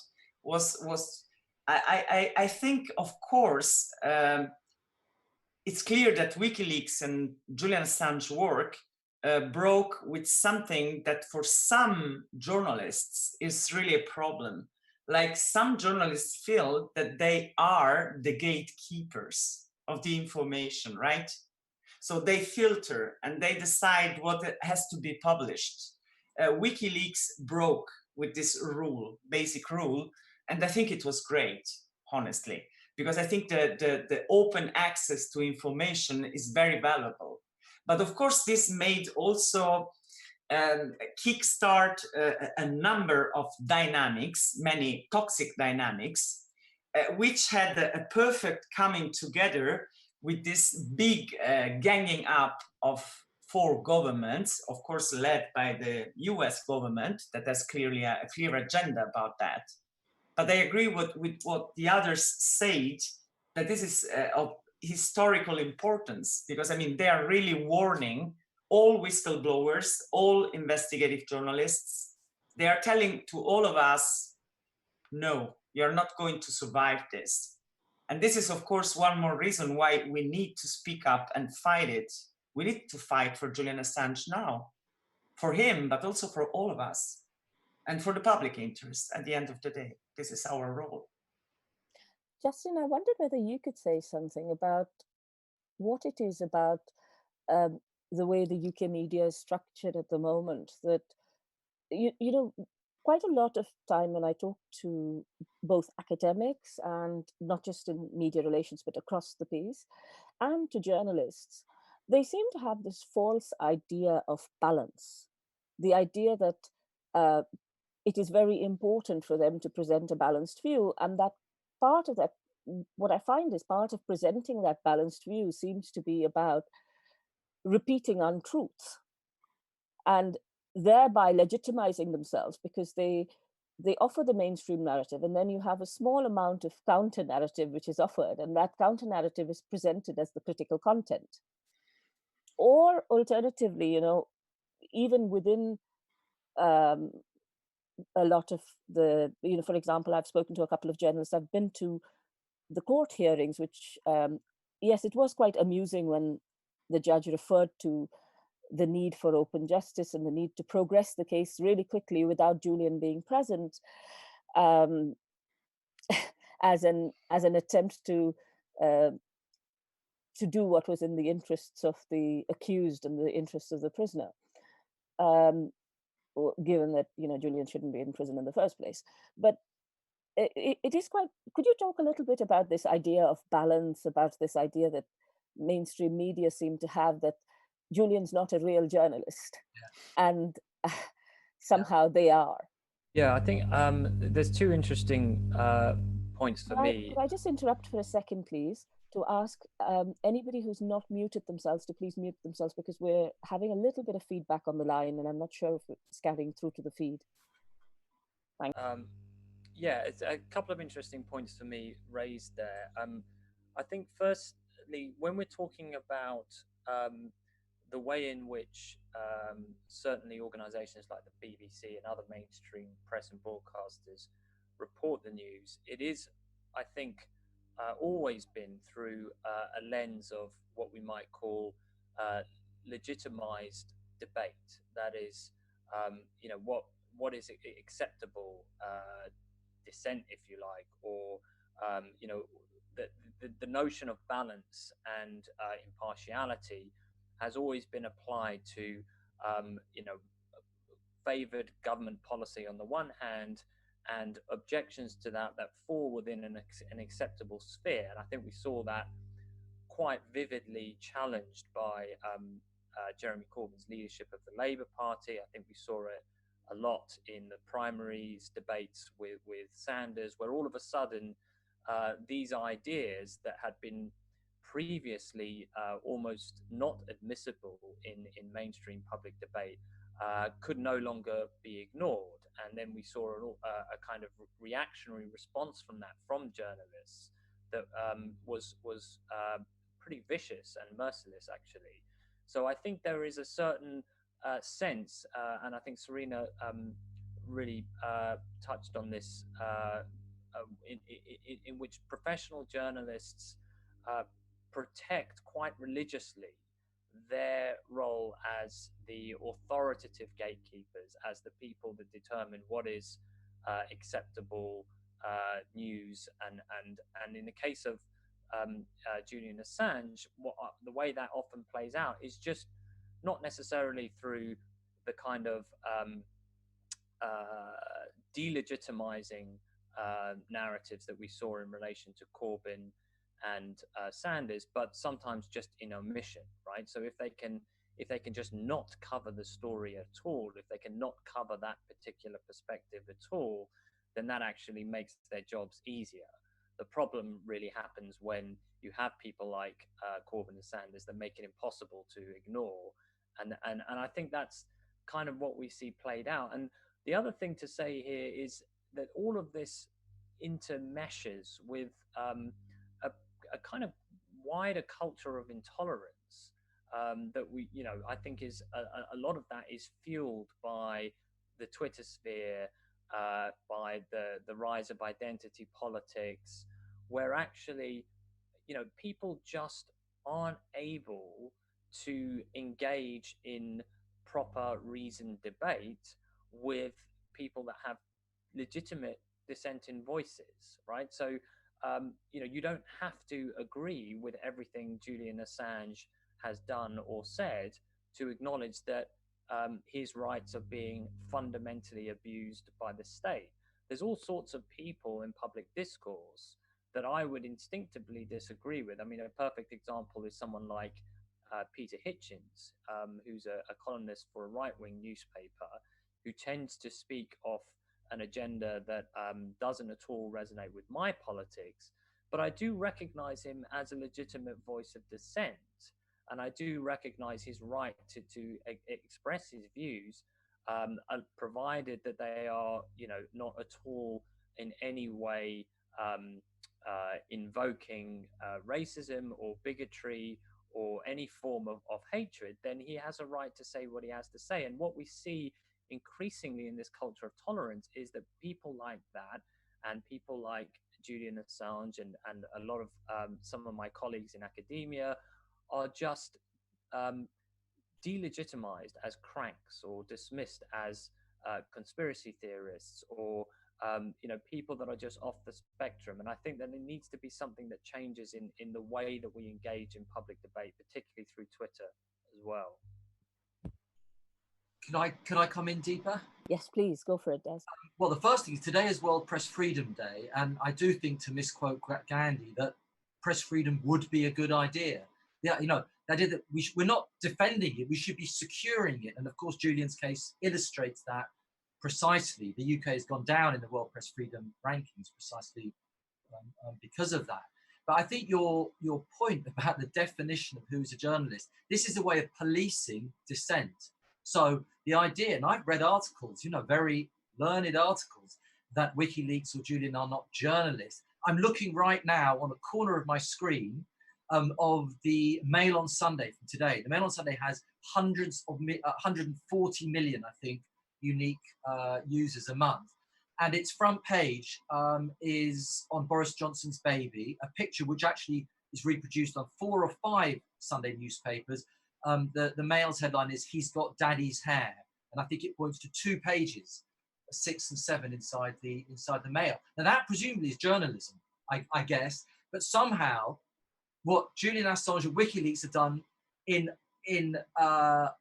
I think, of course, it's clear that WikiLeaks and Julian Assange work broke with something that for some journalists is really a problem. Like, some journalists feel that they are the gatekeepers of the information, right? So they filter and they decide what has to be published. WikiLeaks broke with this rule, basic rule, and I think it was great, honestly, because I think the open access to information is very valuable. But of course, this made also kickstart a number of dynamics, many toxic dynamics, which had a perfect coming together with this big ganging up of 4 governments, of course, led by the US government, that has clearly a clear agenda about that. But I agree with what the others said, that this is of historical importance, because I mean, they are really warning all whistleblowers, all investigative journalists. They are telling to all of us, no, you're not going to survive this. And this is, of course, one more reason why we need to speak up and fight it. We need to fight for Julian Assange now, for him, but also for all of us. and for the public interest at the end of the day. This is our role. Justin, I wondered whether you could say something about what it is about the way the UK media is structured at the moment. That you know, quite a lot of time when I talk to both academics and not just in media relations, but across the piece, and to journalists, they seem to have this false idea of balance. The idea that it is very important for them to present a balanced view, and that part of that, what I find is part of presenting that balanced view seems to be about repeating untruths and thereby legitimizing themselves, because they offer the mainstream narrative, and then you have a small amount of counter narrative which is offered, and that counter narrative is presented as the critical content. Or alternatively, you know, even within a lot of the, you know, for example, I've spoken to a couple of journalists, I've been to the court hearings, which, yes, it was quite amusing when the judge referred to the need for open justice and the need to progress the case really quickly without Julian being present, as an attempt to do what was in the interests of the accused and the interests of the prisoner, given that, you know, Julian shouldn't be in prison in the first place. But it is quite, could you talk a little bit about this idea of balance, about this idea that mainstream media seem to have, that Julian's not a real journalist, and somehow they are? Yeah, I think there's two interesting points for me. Could I just interrupt for a second, please, to ask anybody who's not muted themselves to please mute themselves, because we're having a little bit of feedback on the line, and I'm not sure if it's getting through to the feed. Thank you. Yeah, it's a couple of interesting points for me raised there. I think firstly, when we're talking about the way in which certainly organizations like the BBC and other mainstream press and broadcasters report the news, it is, I think, always been through a lens of what we might call legitimized debate. That is, you know, what is acceptable dissent, if you like, or you know, the notion of balance and impartiality has always been applied to you know, favored government policy on the one hand, and objections to that fall within an acceptable sphere. And I think we saw that quite vividly challenged by Jeremy Corbyn's leadership of the Labour Party. I think we saw it a lot in the primaries debates with Sanders, where all of a sudden these ideas that had been previously almost not admissible in mainstream public debate could no longer be ignored. And then we saw a kind of reactionary response from that from journalists that was pretty vicious and merciless, actually. So I think there is a certain sense, and I think Serena really touched on this, in which professional journalists protect quite religiously their role as the authoritative gatekeepers, as the people that determine what is acceptable news. And in the case of Julian Assange, the way that often plays out is just not necessarily through the kind of delegitimizing narratives that we saw in relation to Corbyn and Sanders, but sometimes just in omission, right? So if they can just not cover the story at all, if they can not cover that particular perspective at all, then that actually makes their jobs easier. The problem really happens when you have people like Corbyn and Sanders that make it impossible to ignore. And I think that's kind of what we see played out. And the other thing to say here is that all of this intermeshes with a kind of wider culture of intolerance that we, you know, I think is a lot of that is fueled by the Twitter sphere, by the rise of identity politics, where actually, you know, people just aren't able to engage in proper reasoned debate with people that have legitimate dissenting voices, right? So, you don't have to agree with everything Julian Assange has done or said to acknowledge that his rights are being fundamentally abused by the state. There's all sorts of people in public discourse that I would instinctively disagree with. I mean, a perfect example is someone like Peter Hitchens, who's a columnist for a right-wing newspaper, who tends to speak off an agenda that doesn't at all resonate with my politics. But I do recognize him as a legitimate voice of dissent. And I do recognize his right to express his views, provided that they are, not at all in any way invoking racism or bigotry or any form of hatred. Then he has a right to say what he has to say. And what we see increasingly in this culture of tolerance is that people like that, and people like Julian Assange and a lot of some of my colleagues in academia, are just delegitimized as cranks or dismissed as conspiracy theorists or people that are just off the spectrum. And I think that there needs to be something that changes in the way that we engage in public debate, particularly through Twitter as well. Can I come in deeper? Yes, please, go for it, Des. Well, the first thing is today is World Press Freedom Day, and I do think, to misquote Gandhi, that press freedom would be a good idea. Yeah, the idea that we're not defending it, we should be securing it. And of course, Julian's case illustrates that precisely. The UK has gone down in the World Press Freedom rankings precisely because of that. But I think your point about the definition of who's a journalist, this is a way of policing dissent. So the idea, and I've read articles, very learned articles, that WikiLeaks or Julian are not journalists. I'm looking right now on the corner of my screen of the Mail on Sunday from today. The Mail on Sunday has 140 million, I think, unique users a month. And its front page is on Boris Johnson's baby, a picture which actually is reproduced on 4 or 5 Sunday newspapers. The Mail's headline is "He's got Daddy's hair," and I think it points to 2 pages, 6 and 7 inside the Mail. Now that presumably is journalism, I guess, but somehow what Julian Assange and WikiLeaks have done in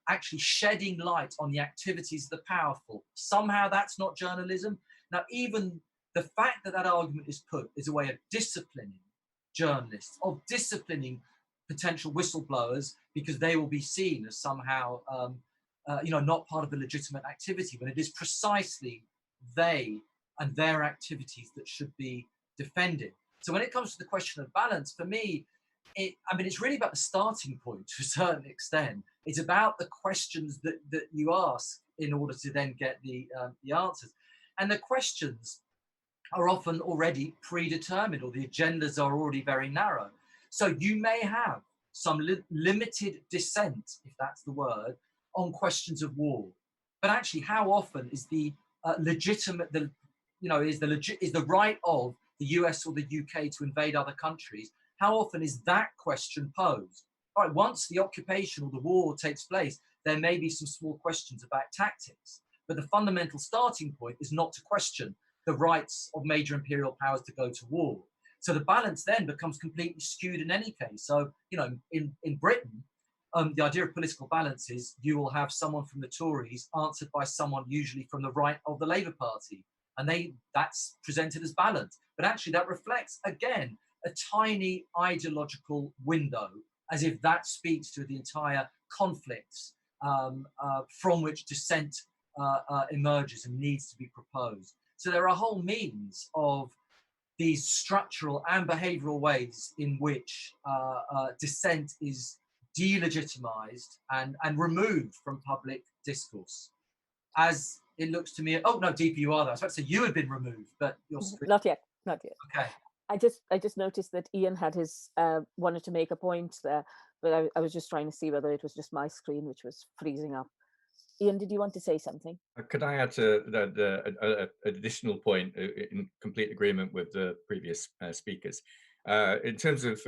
actually shedding light on the activities of the powerful, somehow that's not journalism. Now, even the fact that argument is put is a way of disciplining journalists, of disciplining potential whistleblowers, because they will be seen as somehow, not part of a legitimate activity, when it is precisely they and their activities that should be defended. So when it comes to the question of balance, for me, it's really about the starting point to a certain extent. It's about the questions that you ask in order to then get the answers. And the questions are often already predetermined, or the agendas are already very narrow. So you may have some limited dissent, if that's the word, on questions of war. But actually, how often is the legitimate, is the right of the US or the UK to invade other countries? How often is that question posed? All right, once the occupation or the war takes place, there may be some small questions about tactics. But the fundamental starting point is not to question the rights of major imperial powers to go to war. So the balance then becomes completely skewed in any case. So, in Britain, the idea of political balance is you will have someone from the Tories answered by someone usually from the right of the Labour Party. And that's presented as balance. But actually that reflects, again, a tiny ideological window, as if that speaks to the entire conflicts from which dissent emerges and needs to be proposed. So there are whole means of these structural and behavioral ways in which dissent is delegitimized and removed from public discourse. As it looks to me, oh no, Deepa, you are there. I was about to say you had been removed, but you're not yet. Okay. I just noticed that Ian had his wanted to make a point there, but I was just trying to see whether it was just my screen which was freezing up. Ian, did you want to say something? Could I add to the additional point in complete agreement with the previous speakers? In terms of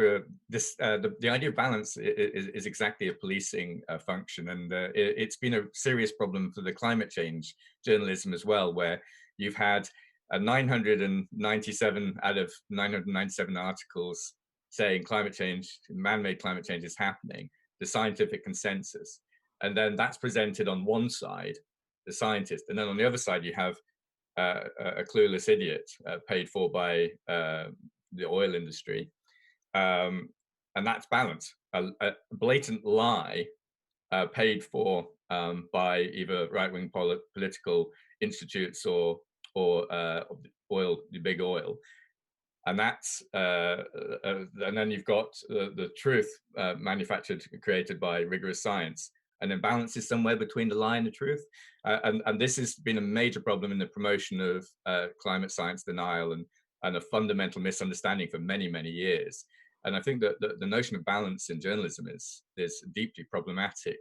this, the idea of balance is exactly a policing function, and it's been a serious problem for the climate change journalism as well, where you've had 997 out of 997 articles saying climate change, man-made climate change is happening, the scientific consensus, and then that's presented on one side, the scientist, and then on the other side you have a clueless idiot paid for by the oil industry, and that's balance. A blatant lie paid for by either right-wing political institutes or oil, the big oil, and that's and then you've got the truth manufactured, created by rigorous science. And then balance is somewhere between the lie and the truth. And this has been a major problem in the promotion of climate science denial and a fundamental misunderstanding for many, many years. And I think that the notion of balance in journalism is deeply problematic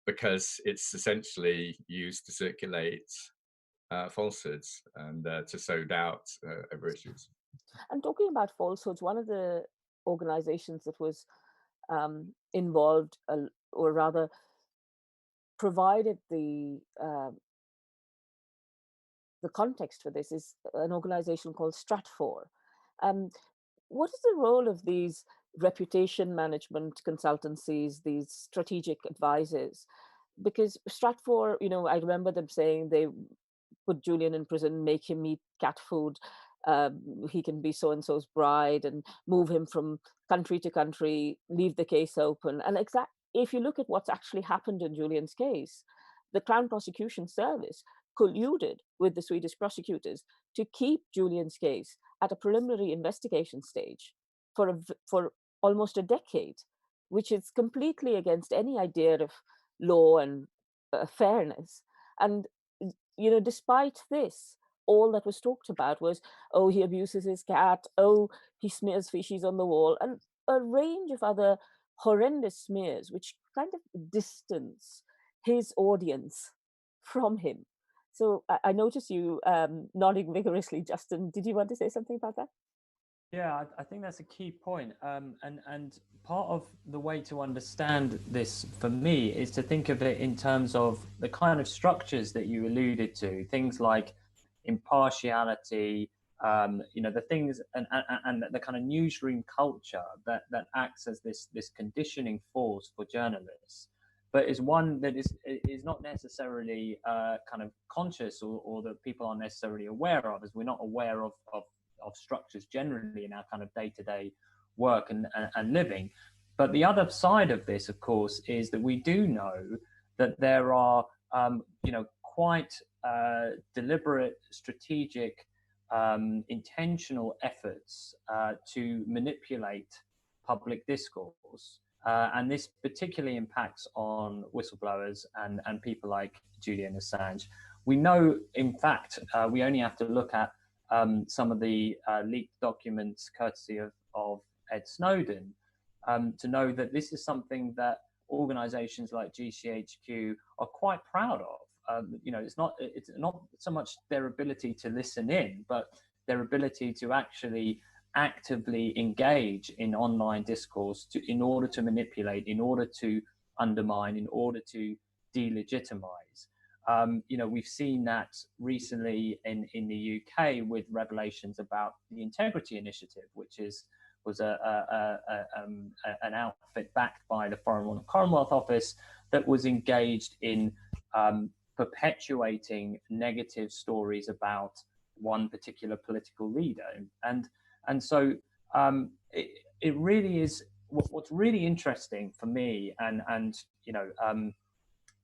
because it's essentially used to circulate falsehoods and to sow doubt over issues. And talking about falsehoods, one of the organizations that was involved, or rather provided the context for this, is an organization called Stratfor. What is the role of these reputation management consultancies, these strategic advisors? Because Stratfor, I remember them saying they put Julian in prison, make him eat cat food, he can be so-and-so's bride, and move him from country to country, leave the case open. And if you look at what's actually happened in Julian's case, the Crown Prosecution Service colluded with the Swedish prosecutors to keep Julian's case at a preliminary investigation stage for almost a decade, which is completely against any idea of law and fairness. And, despite this, all that was talked about was, oh, he abuses his cat, oh, he smears feces on the wall, and a range of other horrendous smears which kind of distance his audience from him. So I notice you nodding vigorously, Justin. Did you want to say something about that? Yeah, I think that's a key point. And part of the way to understand this for me is to think of it in terms of the kind of structures that you alluded to, things like impartiality, the things and the kind of newsroom culture that acts as this conditioning force for journalists, but is one that is not necessarily kind of conscious or that people aren't necessarily aware of, as we're not aware of structures generally in our kind of day-to-day work and living. But the other side of this, of course, is that we do know that there are quite deliberate, strategic, intentional efforts to manipulate public discourse. And this particularly impacts on whistleblowers and people like Julian Assange. We know, in fact, we only have to look at some of the leaked documents courtesy of Ed Snowden to know that this is something that organizations like GCHQ are quite proud of. It's not so much their ability to listen in, but their ability to actually actively engage in online discourse in order to manipulate, in order to undermine, in order to delegitimize. We've seen that recently in the UK with revelations about the Integrity Initiative, which was an outfit backed by the Foreign Commonwealth Office that was engaged in perpetuating negative stories about one particular political leader. And so it really is what's really interesting for me and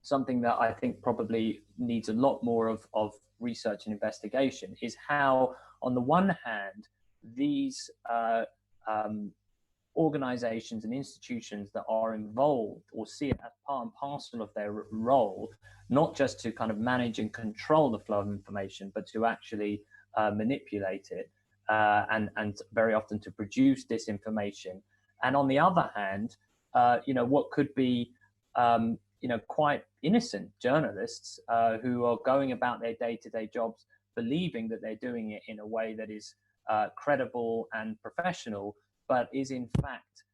something that I think probably needs a lot more of research and investigation is how, on the one hand, these organizations and institutions that are involved or see it as part and parcel of their role, not just to kind of manage and control the flow of information, but to actually manipulate it and very often to produce disinformation. And on the other hand, what could be quite innocent journalists who are going about their day-to-day jobs, believing that they're doing it in a way that is credible and professional, but is in fact,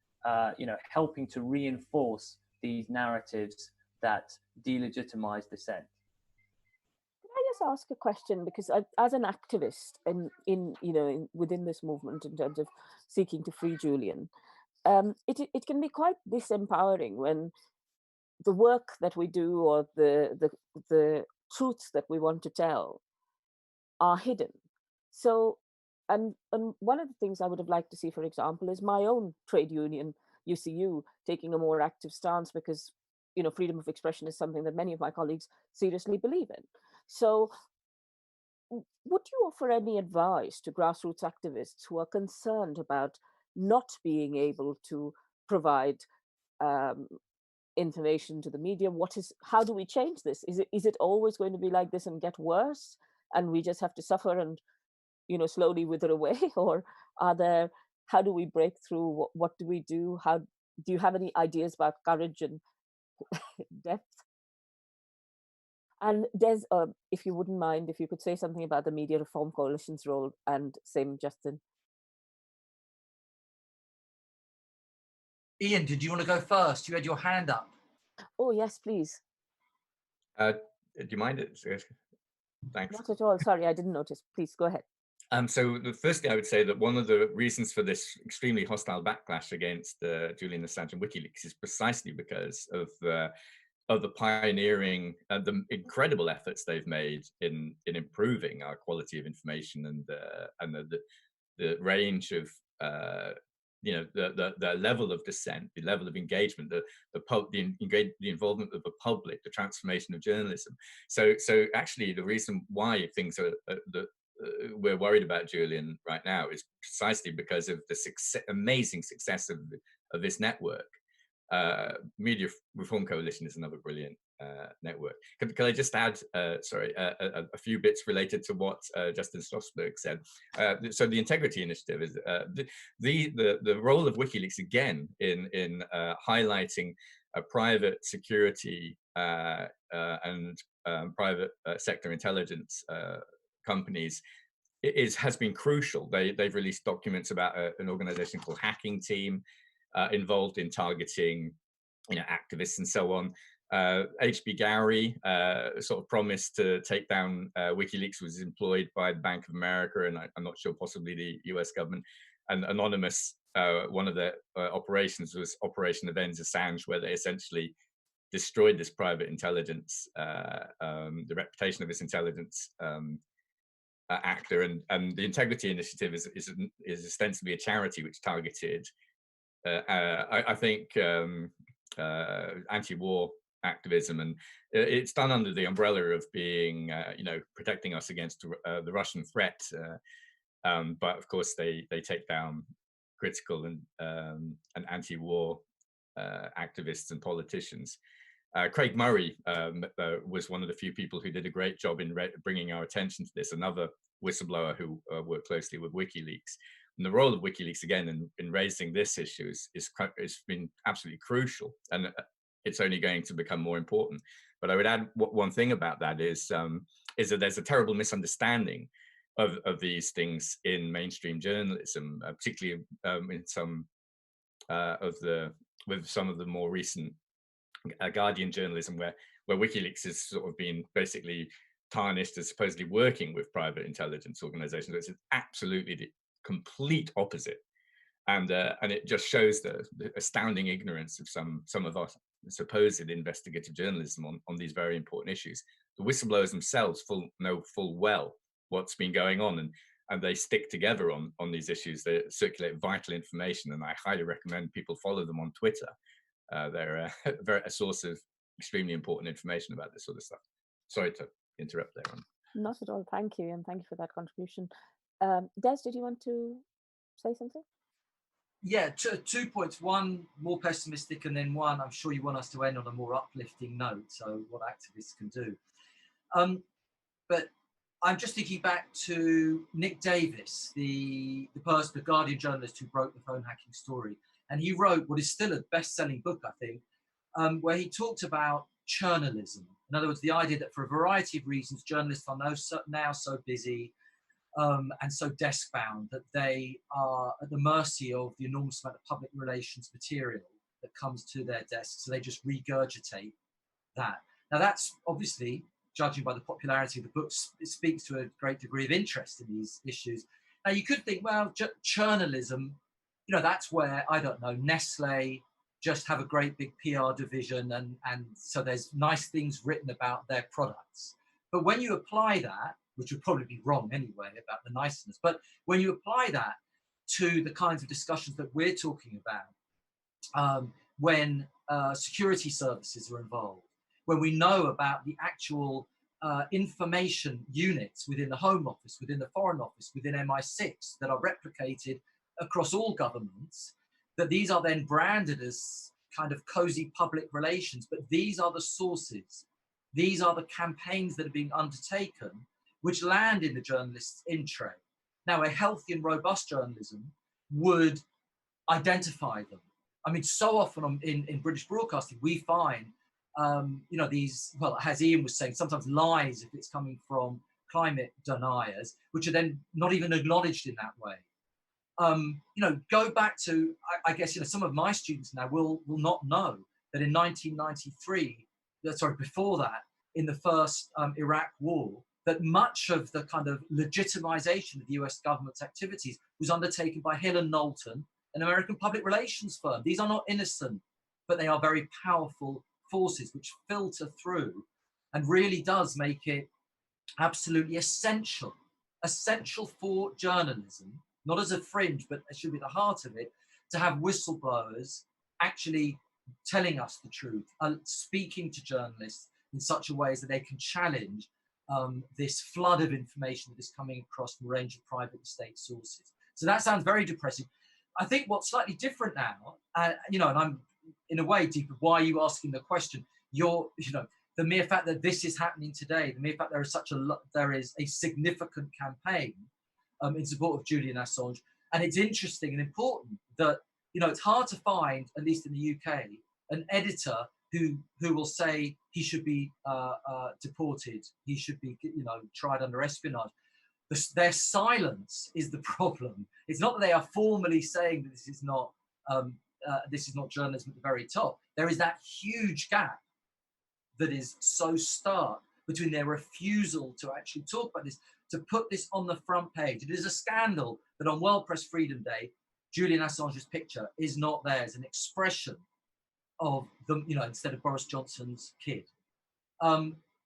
helping to reinforce these narratives that delegitimize dissent. Can I just ask a question? Because as an activist within this movement in terms of seeking to free Julian, it can be quite disempowering when the work that we do or the truths that we want to tell are hidden. So, and one of the things I would have liked to see, for example, is my own trade union, UCU, taking a more active stance, because freedom of expression is something that many of my colleagues seriously believe in. So, would you offer any advice to grassroots activists who are concerned about not being able to provide information to the media? How do we change this? Is it always going to be like this and get worse, and we just have to suffer and slowly wither away? Or how do we break through? What do we do? How do you have any ideas about courage and depth? And Des, if you wouldn't mind, if you could say something about the Media Reform Coalition's role, and same Justin. Ian, did you want to go first? You had your hand up. Oh, yes, please. Do you mind it? Thanks. Not at all. Sorry, I didn't notice. Please go ahead. So the first thing I would say, that one of the reasons for this extremely hostile backlash against Julian Assange and WikiLeaks is precisely because of the pioneering, the incredible efforts they've made in improving our quality of information and the range of the level of dissent, the level of engagement, the involvement of the public, the transformation of journalism. So actually, the reason why things are we're worried about Julian right now is precisely because of the amazing success of this network. Media Reform Coalition is another brilliant network. Can I just add, a few bits related to what Justin Strasberg said? So the Integrity Initiative is the role of WikiLeaks again in highlighting private security and private sector intelligence companies has been crucial. They've released documents about an organization called Hacking Team, involved in targeting activists and so on. HB Gowrie sort of promised to take down WikiLeaks, was employed by the Bank of America, and I'm not sure, possibly the US government. And Anonymous, one of their operations was Operation Avenge Assange, where they essentially destroyed this private intelligence, the reputation of this intelligence actor. And the Integrity Initiative is ostensibly a charity which targeted I think anti-war activism, and it's done under the umbrella of being protecting us against the Russian threat, but of course they take down critical and anti-war activists and politicians. Craig Murray was one of the few people who did a great job in bringing our attention to this, another whistleblower who worked closely with WikiLeaks. And the role of WikiLeaks, again, in raising this issue has been absolutely crucial, and it's only going to become more important. But I would add one thing about that is that there's a terrible misunderstanding of these things in mainstream journalism, particularly in some with some of the more recent Guardian journalism, where WikiLeaks has sort of been basically tarnished as supposedly working with private intelligence organizations. It's absolutely the complete opposite, and it just shows the astounding ignorance of some of us supposed investigative journalism on these very important issues. The whistleblowers themselves know full well what's been going on, and they stick together on these issues. They circulate vital information, and I highly recommend people follow them on Twitter. They're a source of extremely important information about this sort of stuff. Sorry to interrupt there. Not at all. Thank you, and thank you for that contribution. Des, did you want to say something? Yeah, 2 points. One more pessimistic, and then one I'm sure you want us to end on a more uplifting note. So what activists can do. But I'm just thinking back to Nick Davis, the Guardian journalist who broke the phone hacking story. And he wrote what is still a best-selling book, I think, where he talked about journalism. In other words, the idea that for a variety of reasons, journalists are now so busy, and so desk-bound that they are at the mercy of the enormous amount of public relations material that comes to their desks, so they just regurgitate that. Now that's obviously, judging by the popularity of the books, it speaks to a great degree of interest in these issues. Now you could think, well, journalism, you know, that's where, I don't know, Nestle just have a great big PR division, and so there's nice things written about their products. But when you apply that, which would probably be wrong anyway about the niceness, but when you apply that to the kinds of discussions that we're talking about, when security services are involved, when we know about the actual information units within the Home Office, within the Foreign Office, within MI6 that are replicated across all governments, that these are then branded as kind of cozy public relations, but these are the sources. These are the campaigns that are being undertaken, which land in the journalist's in tray. Now, a healthy and robust journalism would identify them. I mean, so often in British broadcasting, we find, you know, these, well, as Ian was saying, sometimes lies if it's coming from climate deniers, which are then not even acknowledged in that way. You know, go back to, I guess, you know, some of my students now will not know that in 1993, before that, in the first Iraq war, that much of the kind of legitimization of the US government's activities was undertaken by Hill and Knowlton, an American public relations firm. These are not innocent, but they are very powerful forces which filter through and really does make it absolutely essential for journalism, not as a fringe, but it should be the heart of it, to have whistleblowers actually telling us the truth, speaking to journalists in such a way that they can challenge this flood of information that is coming across from a range of private and state sources. So that sounds very depressing. I think what's slightly different now, you know, and I'm in a way, Deepa, why are you asking the question? You know, the mere fact that this is happening today, the mere fact there is a significant campaign in support of Julian Assange, and it's interesting and important that, you know, it's hard to find, at least in the UK, an editor who will say he should be deported, he should be, you know, tried under espionage. Their silence is the problem. It's not that they are formally saying that this is not journalism at the very top. There is that huge gap that is so stark between their refusal to actually talk about this, to put this on the front page. It is a scandal that on World Press Freedom Day, Julian Assange's picture is not there as an expression of them, you know, instead of Boris Johnson's kid.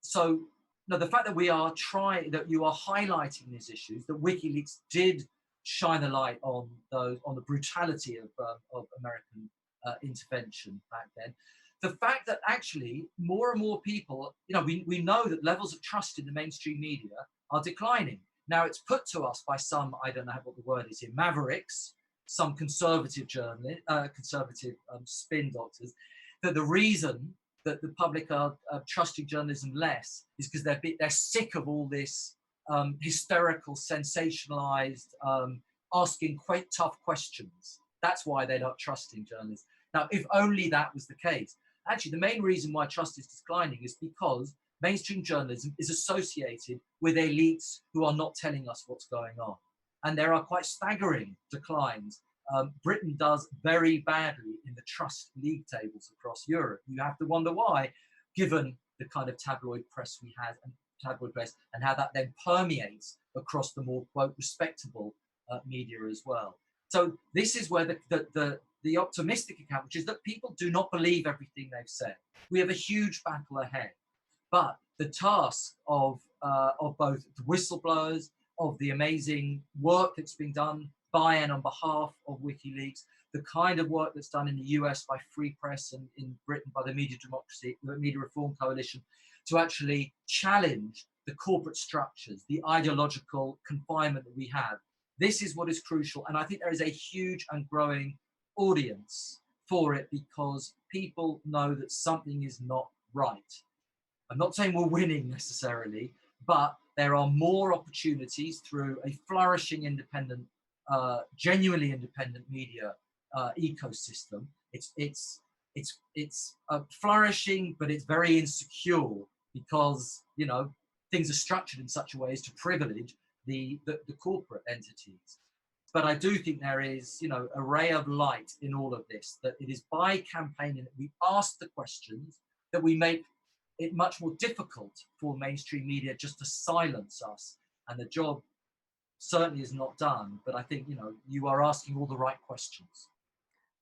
So, no, the fact that we are that you are highlighting these issues, that WikiLeaks did shine a light on the brutality of American intervention back then. The fact that actually more and more people, you know, we know that levels of trust in the mainstream media are declining. Now it's put to us by some, I don't know what the word is here, mavericks, some conservative journalists, conservative spin doctors, that the reason that the public are trusting journalism less is because they're sick of all this hysterical, sensationalized, asking quite tough questions. That's why they're not trusting journalists. Now, if only that was the case. Actually, the main reason why trust is declining is because mainstream journalism is associated with elites who are not telling us what's going on. And there are quite staggering declines. Britain does very badly in the trust league tables across Europe. You have to wonder why, given the kind of tabloid press we had, and tabloid press, and how that then permeates across the more, quote, respectable media as well. So this is where the optimistic account, which is that people do not believe everything they've said. We have a huge battle ahead. But the task of both the whistleblowers, of the amazing work that's being done by and on behalf of WikiLeaks, the kind of work that's done in the US by Free Press and in Britain by the Media Reform Coalition, to actually challenge the corporate structures, the ideological confinement that we have. This is what is crucial. And I think there is a huge and growing audience for it because people know that something is not right. I'm not saying we're winning necessarily, but there are more opportunities through a flourishing independent, genuinely independent media ecosystem. It's flourishing, but it's very insecure because, you know, things are structured in such a way as to privilege the corporate entities. But I do think there is, a ray of light in all of this, that it is by campaigning that we ask the questions, that we make it much more difficult for mainstream media just to silence us. And the job certainly is not done. But I think, you are asking all the right questions.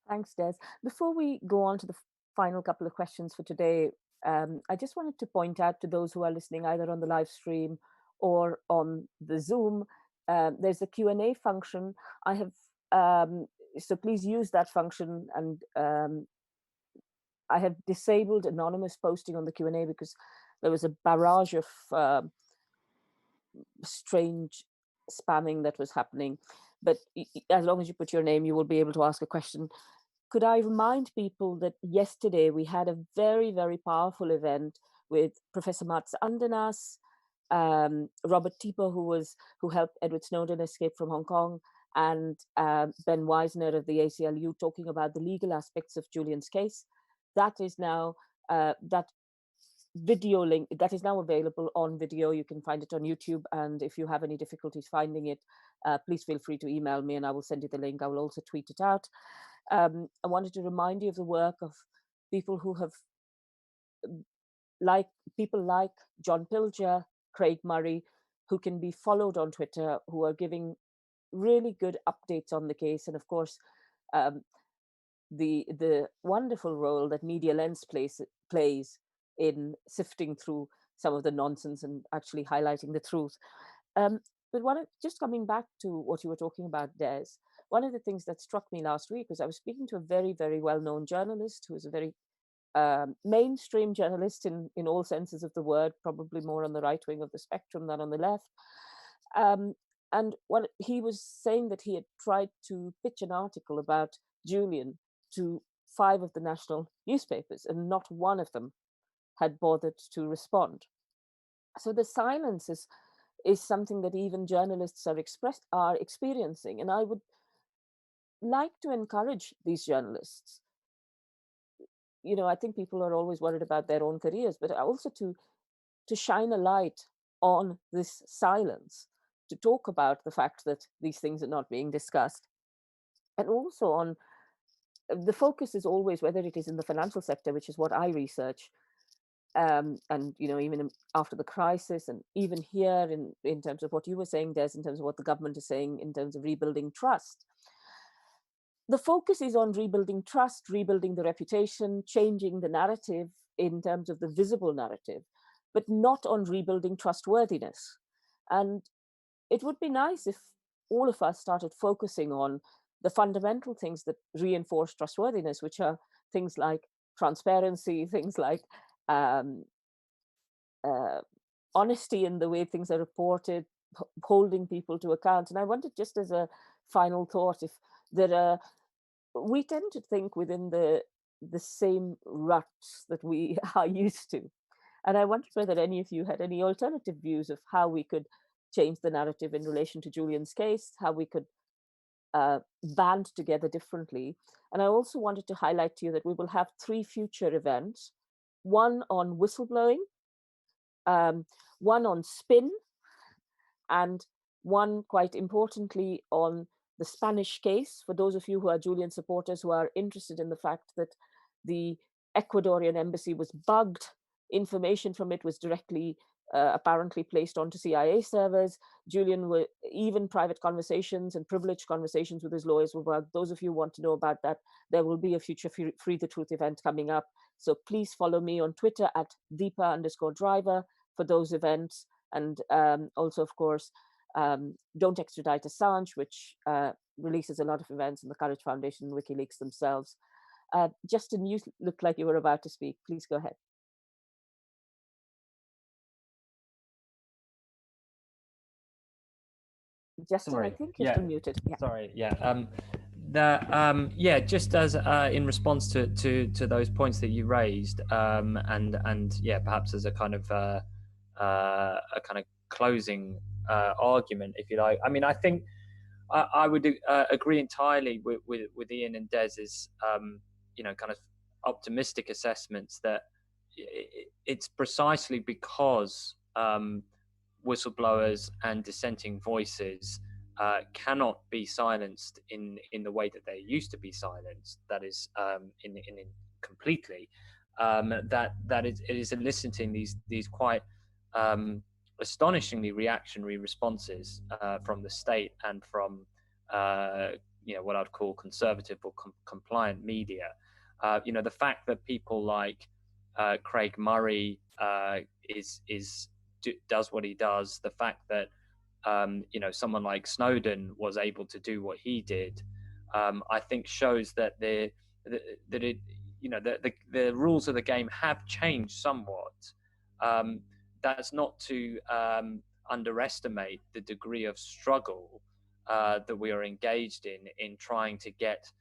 Thanks, Des. Before we go on to the final couple of questions for today, I just wanted to point out to those who are listening either on the live stream or on the Zoom, there's a Q&A function. I have, so please use that function, and I have disabled anonymous posting on the Q&A because there was a barrage of strange spamming that was happening. But as long as you put your name, you will be able to ask a question. Could I remind people that yesterday we had a very, very powerful event with Professor Mats Andenas, Robert Tipo, who helped Edward Snowden escape from Hong Kong, and Ben Weisner of the ACLU, talking about the legal aspects of Julian's case. That is now that video link that is now available on video. You can find it on YouTube, and if you have any difficulties finding it, please feel free to email me and I will send you the link. I will also tweet it out. I wanted to remind you of the work of people who have, people like John Pilger, Craig Murray, who can be followed on Twitter, who are giving really good updates on the case. And of course, the wonderful role that Media Lens plays in sifting through some of the nonsense and actually highlighting the truth. But just coming back to what you were talking about, Des, one of the things that struck me last week was I was speaking to a very, very well-known journalist who is a very mainstream journalist in all senses of the word, probably more on the right wing of the spectrum than on the left. And what he was saying that he had tried to pitch an article about Julian to 5 of the national newspapers, and not one of them had bothered to respond. So the silence is something that even journalists are experiencing. And I would like to encourage these journalists. I think people are always worried about their own careers, but also to shine a light on this silence, to talk about the fact that these things are not being discussed. And also on the focus is always whether it is in the financial sector, which is what I research, and even after the crisis, and even here in terms of what you were saying, Des, in terms of what the government is saying in terms of rebuilding trust. The focus is on rebuilding trust, rebuilding the reputation, changing the narrative in terms of the visible narrative, but not on rebuilding trustworthiness. And it would be nice if all of us started focusing on the fundamental things that reinforce trustworthiness, which are things like transparency, things like honesty in the way things are reported, holding people to account. And I wanted, just as a final thought, if there are, we tend to think within the same ruts that we are used to. And I wondered whether any of you had any alternative views of how we could change the narrative in relation to Julian's case, how we could band together differently. And I also wanted to highlight to you that we will have 3 future events, one on whistleblowing, one on spin, and one, quite importantly, on the Spanish case. For those of you who are Julian supporters who are interested in the fact that the Ecuadorian embassy was bugged, information from it was directly apparently placed onto CIA servers. Julian were even private conversations and privileged conversations with his lawyers were bugged. Those of you who want to know about that, there will be a future Free the Truth event coming up. So please follow me on Twitter at Deepa_driver for those events. And also, of course, Don't Extradite Assange, which releases a lot of events in the Courage Foundation and Wikileaks themselves. Justin, you look like you were about to speak. Please go ahead. Justin, Sorry. I think you're still muted. Yeah. Sorry. Yeah. Just as in response to those points that you raised, and yeah, perhaps as a kind of closing argument, if you like. I mean, I think I would agree entirely with Ian and Des's kind of optimistic assessments that it's precisely because whistleblowers and dissenting voices cannot be silenced in the way that they used to be silenced. That is, in completely. It is eliciting these quite astonishingly reactionary responses from the state and from what I'd call conservative or compliant media. The fact that people like Craig Murray does what he does, the fact that someone like Snowden was able to do what he did, I think shows that the rules of the game have changed somewhat. That's not to underestimate the degree of struggle that we are engaged in trying to get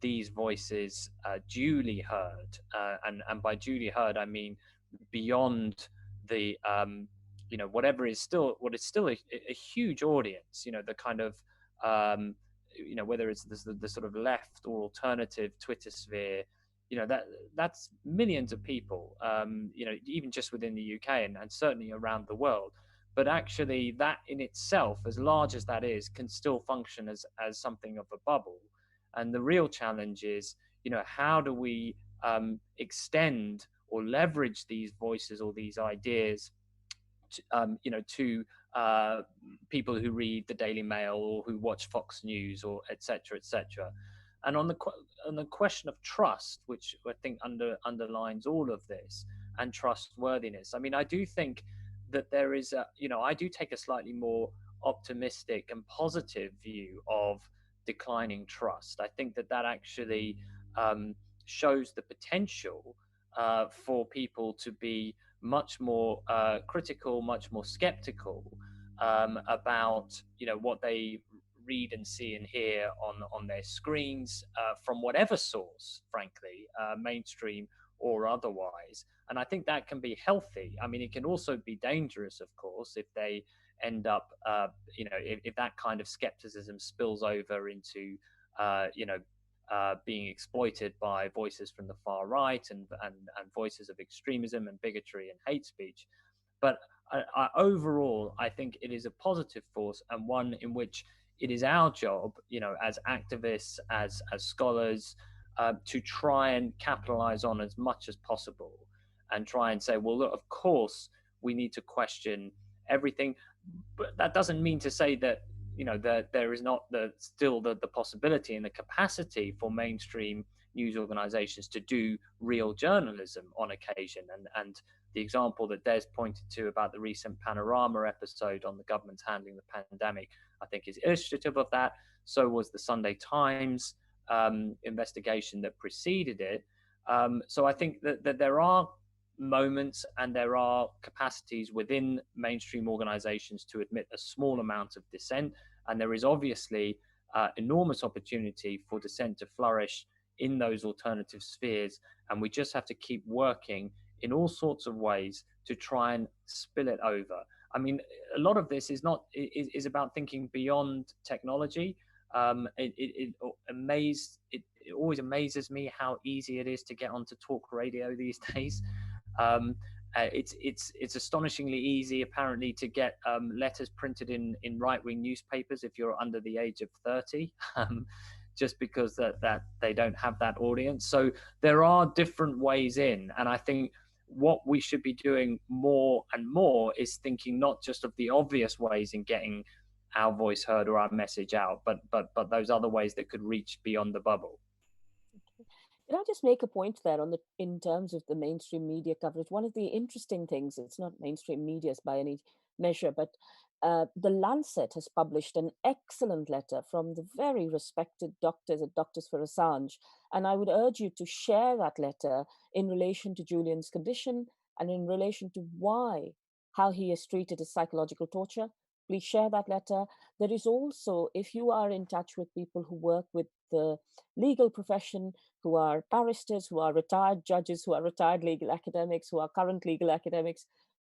these voices duly heard, and by duly heard I mean beyond the what is still a huge audience, the kind of whether it's the sort of left or alternative Twitter sphere, that's millions of people, even just within the UK and certainly around the world. But actually that in itself, as large as that is, can still function as something of a bubble. And the real challenge is, how do we extend or leverage these voices or these ideas to people who read the Daily Mail or who watch Fox News or et cetera, et cetera. And on the question of trust, which I think underlines all of this, and trustworthiness, I mean, I do think that there is I do take a slightly more optimistic and positive view of declining trust. I think that actually shows the potential for people to be much more critical, much more skeptical about what they read and see and hear on their screens from whatever source, frankly, mainstream or otherwise. And I think that can be healthy. I mean, it can also be dangerous, of course, if they end up, if that kind of skepticism spills over into, being exploited by voices from the far right and voices of extremism and bigotry and hate speech. But overall, I think it is a positive force, and one in which it is our job, as activists, as scholars, to try and capitalize on as much as possible, and try and say, well, look, of course, we need to question everything. But that doesn't mean to say that, that there is not still the possibility and the capacity for mainstream news organizations to do real journalism on occasion. And the example that Des pointed to about the recent Panorama episode on the government's handling the pandemic, I think is illustrative of that. So was the Sunday Times investigation that preceded it. So I think that there are moments and there are capacities within mainstream organizations to admit a small amount of dissent, and there is obviously enormous opportunity for dissent to flourish in those alternative spheres, and we just have to keep working in all sorts of ways to try and spill it over. I mean, a lot of this is about thinking beyond technology. It always amazes me how easy it is to get onto talk radio these days. It's astonishingly easy, apparently, to get letters printed in right-wing newspapers if you're under the age of 30, just because that they don't have that audience. So there are different ways in, and I think what we should be doing more and more is thinking not just of the obvious ways in getting our voice heard or our message out, but those other ways that could reach beyond the bubble. Can I just make a point there in terms of the mainstream media coverage? One of the interesting things, it's not mainstream media by any measure, but the Lancet has published an excellent letter from the very respected doctors at Doctors for Assange. And I would urge you to share that letter in relation to Julian's condition and in relation to how he is treated as psychological torture. Please share that letter. There is also, if you are in touch with people who work with the legal profession, who are barristers, who are retired judges, who are retired legal academics, who are current legal academics,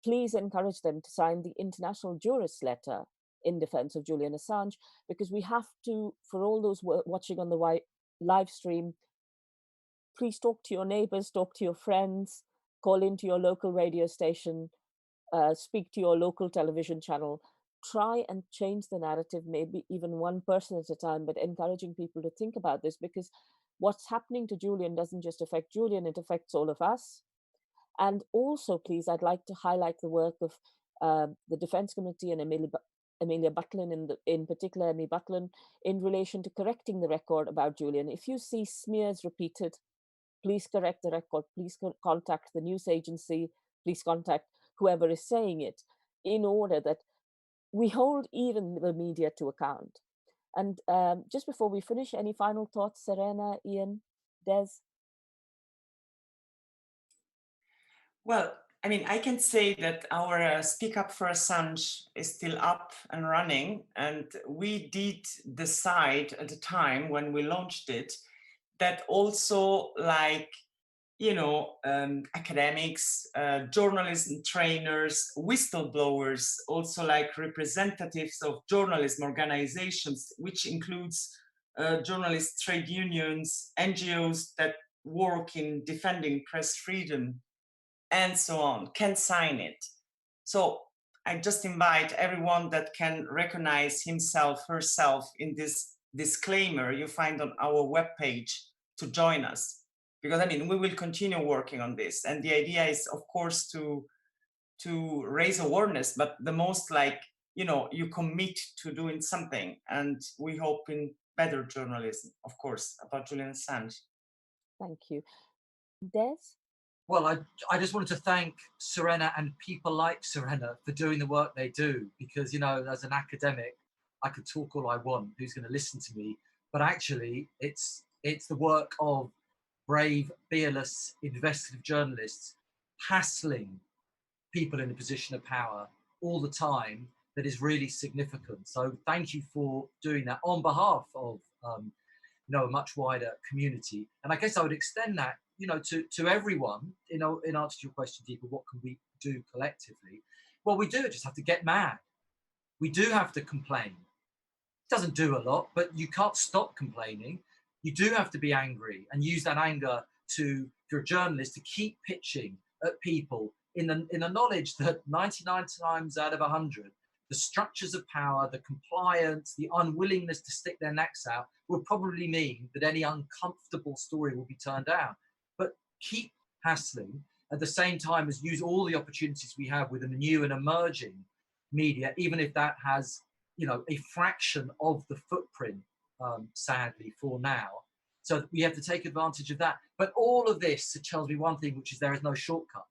please encourage them to sign the International Jurist's Letter in defense of Julian Assange, because we have to, for all those watching on the live stream, please talk to your neighbors, talk to your friends, call into your local radio station, speak to your local television channel. Try and change the narrative, maybe even one person at a time, but encouraging people to think about this, because what's happening to Julian doesn't just affect Julian, it affects all of us. And also, please, I'd like to highlight the work of the Defense Committee and Amelia Butlin, in particular, Amy Butlin, in relation to correcting the record about Julian. If you see smears repeated, please correct the record, please contact the news agency, please contact whoever is saying it, in order that we hold even the media to account. And just before we finish, any final thoughts, Serena, Ian, Des? Well, I mean, I can say that our Speak Up for Assange is still up and running. And we did decide at the time when we launched it that also, like, you know, academics, journalism trainers, whistleblowers, also like representatives of journalism organizations, which includes journalist trade unions, NGOs that work in defending press freedom, and so on, can sign it. So I just invite everyone that can recognize himself, herself in this disclaimer you find on our webpage to join us. Because I mean, we will continue working on this. And the idea is, of course, to raise awareness, but the most, like, you know, you commit to doing something. And we hope in better journalism, of course, about Julian Assange. Thank you. Des? Well, I just wanted to thank Serena and people like Serena for doing the work they do, because, you know, as an academic, I could talk all I want, who's going to listen to me, but actually it's the work of brave, fearless, investigative journalists hassling people in a position of power all the time that is really significant. So thank you for doing that on behalf of you know, a much wider community. And I guess I would extend that, you know, to everyone, you know, in answer to your question, Deepa, what can we do collectively? Well, we do just have to get mad. We do have to complain. It doesn't do a lot, but you can't stop complaining. You do have to be angry and use that anger to, if you're a journalist, to keep pitching at people in the knowledge that 99 times out of 100, the structures of power, the compliance, the unwillingness to stick their necks out will probably mean that any uncomfortable story will be turned down. But keep hassling at the same time as use all the opportunities we have with the new and emerging media, even if that has, you know, a fraction of the footprint, sadly, for now. So we have to take advantage of that. But all of this tells me one thing, which is there is no shortcut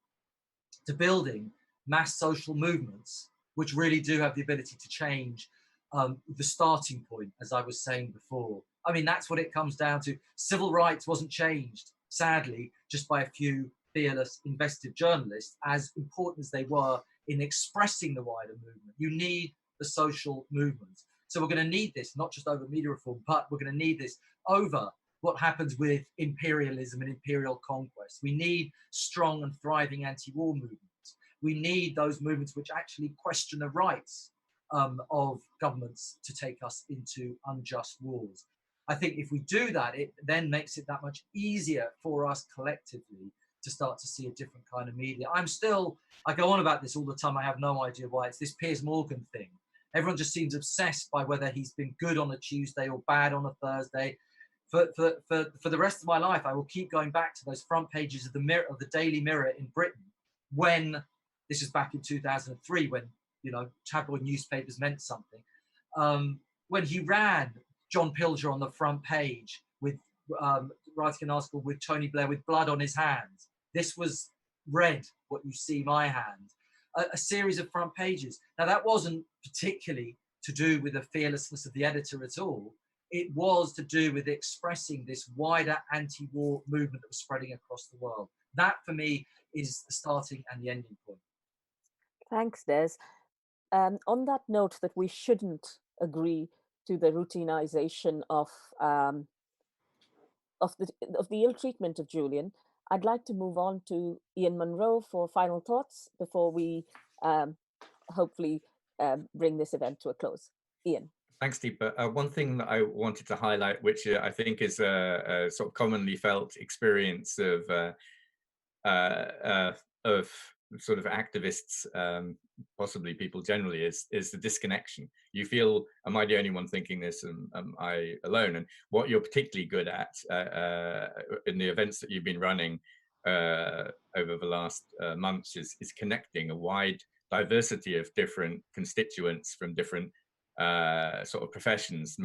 to building mass social movements, which really do have the ability to change the starting point, as I was saying before. I mean, that's what it comes down to. Civil rights wasn't changed, sadly, just by a few fearless, investigative journalists, as important as they were in expressing the wider movement. You need the social movements. So we're going to need this, not just over media reform, but we're going to need this over what happens with imperialism and imperial conquest. We need strong and thriving anti-war movements. We need those movements which actually question the rights of governments to take us into unjust wars. I think if we do that, it then makes it that much easier for us collectively to start to see a different kind of media. I go on about this all the time. I have no idea why. It's this Piers Morgan thing. Everyone just seems obsessed by whether he's been good on a Tuesday or bad on a Thursday. For the rest of my life, I will keep going back to those front pages of the Daily Mirror in Britain, when this was back in 2003, when, you know, tabloid newspapers meant something. When he ran John Pilger on the front page with writing an article with Tony Blair with blood on his hands. This was read, what you see my hand. A series of front pages. Now, that wasn't particularly to do with the fearlessness of the editor at all. It was to do with expressing this wider anti-war movement that was spreading across the world. That, for me, is the starting and the ending point. Thanks, Des. On that note, that we shouldn't agree to the routinization of the ill treatment of Julian, I'd like to move on to Ian Munro for final thoughts before we hopefully bring this event to a close. Ian. Thanks, Deepa. One thing that I wanted to highlight, which I think is a sort of commonly felt experience of sort of activists, possibly people generally, is the disconnection. You feel, am I the only one thinking this, and am I alone? And what you're particularly good at in the events that you've been running over the last months is connecting a wide diversity of different constituents from different sort of professions,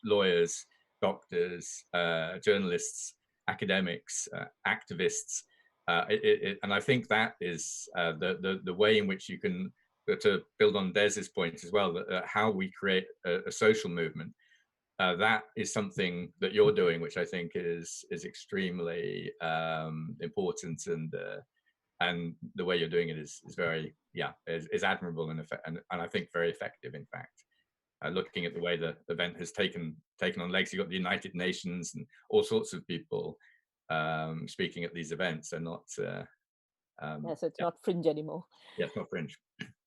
lawyers, doctors, journalists, academics, activists, and I think that is the way in which you can, to build on Des's point as well, that how we create a social movement. That is something that you're doing, which I think is extremely important, and the way you're doing it is very, is admirable and I think very effective. In fact, looking at the way the event has taken on legs, you've got the United Nations and all sorts of people speaking at these events, and not so it's not fringe anymore. Yeah, it's not fringe.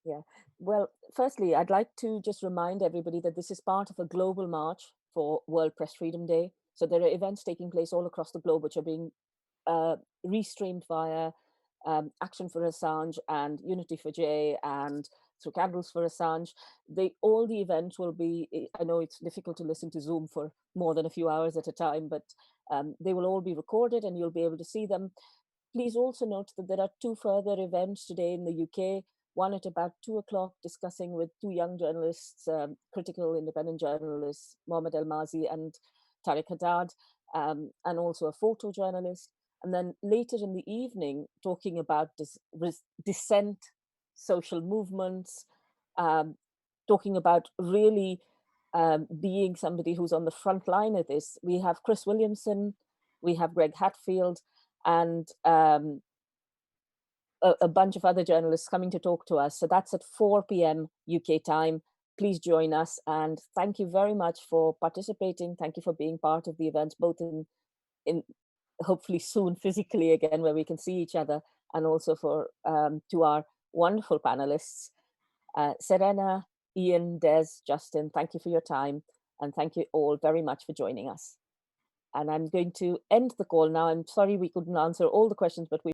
Yeah. Well, firstly, I'd like to just remind everybody that this is part of a global march for World Press Freedom Day. So there are events taking place all across the globe, which are being restreamed via Action for Assange and Unity for J and through Candles for Assange. All the events will be, I know it's difficult to listen to Zoom for more than a few hours at a time, but they will all be recorded and you'll be able to see them. Please also note that there are 2 further events today in the UK, one at about 2 o'clock discussing with 2 young journalists, critical independent journalists, Mohammed El Mazi and Tariq Haddad, and also a photojournalist. And then later in the evening, talking about dissent, social movements, talking about really being somebody who's on the front line of this. We have Chris Williamson, we have Greg Hatfield, and a bunch of other journalists coming to talk to us. So that's at 4 p.m. UK time. Please join us, and thank you very much for participating. Thank you for being part of the event, both in hopefully soon physically again where we can see each other, and also for to our wonderful panelists, Serena, Ian, Des, Justin, thank you for your time, and thank you all very much for joining us. And I'm going to end the call now. I'm sorry we couldn't answer all the questions, but we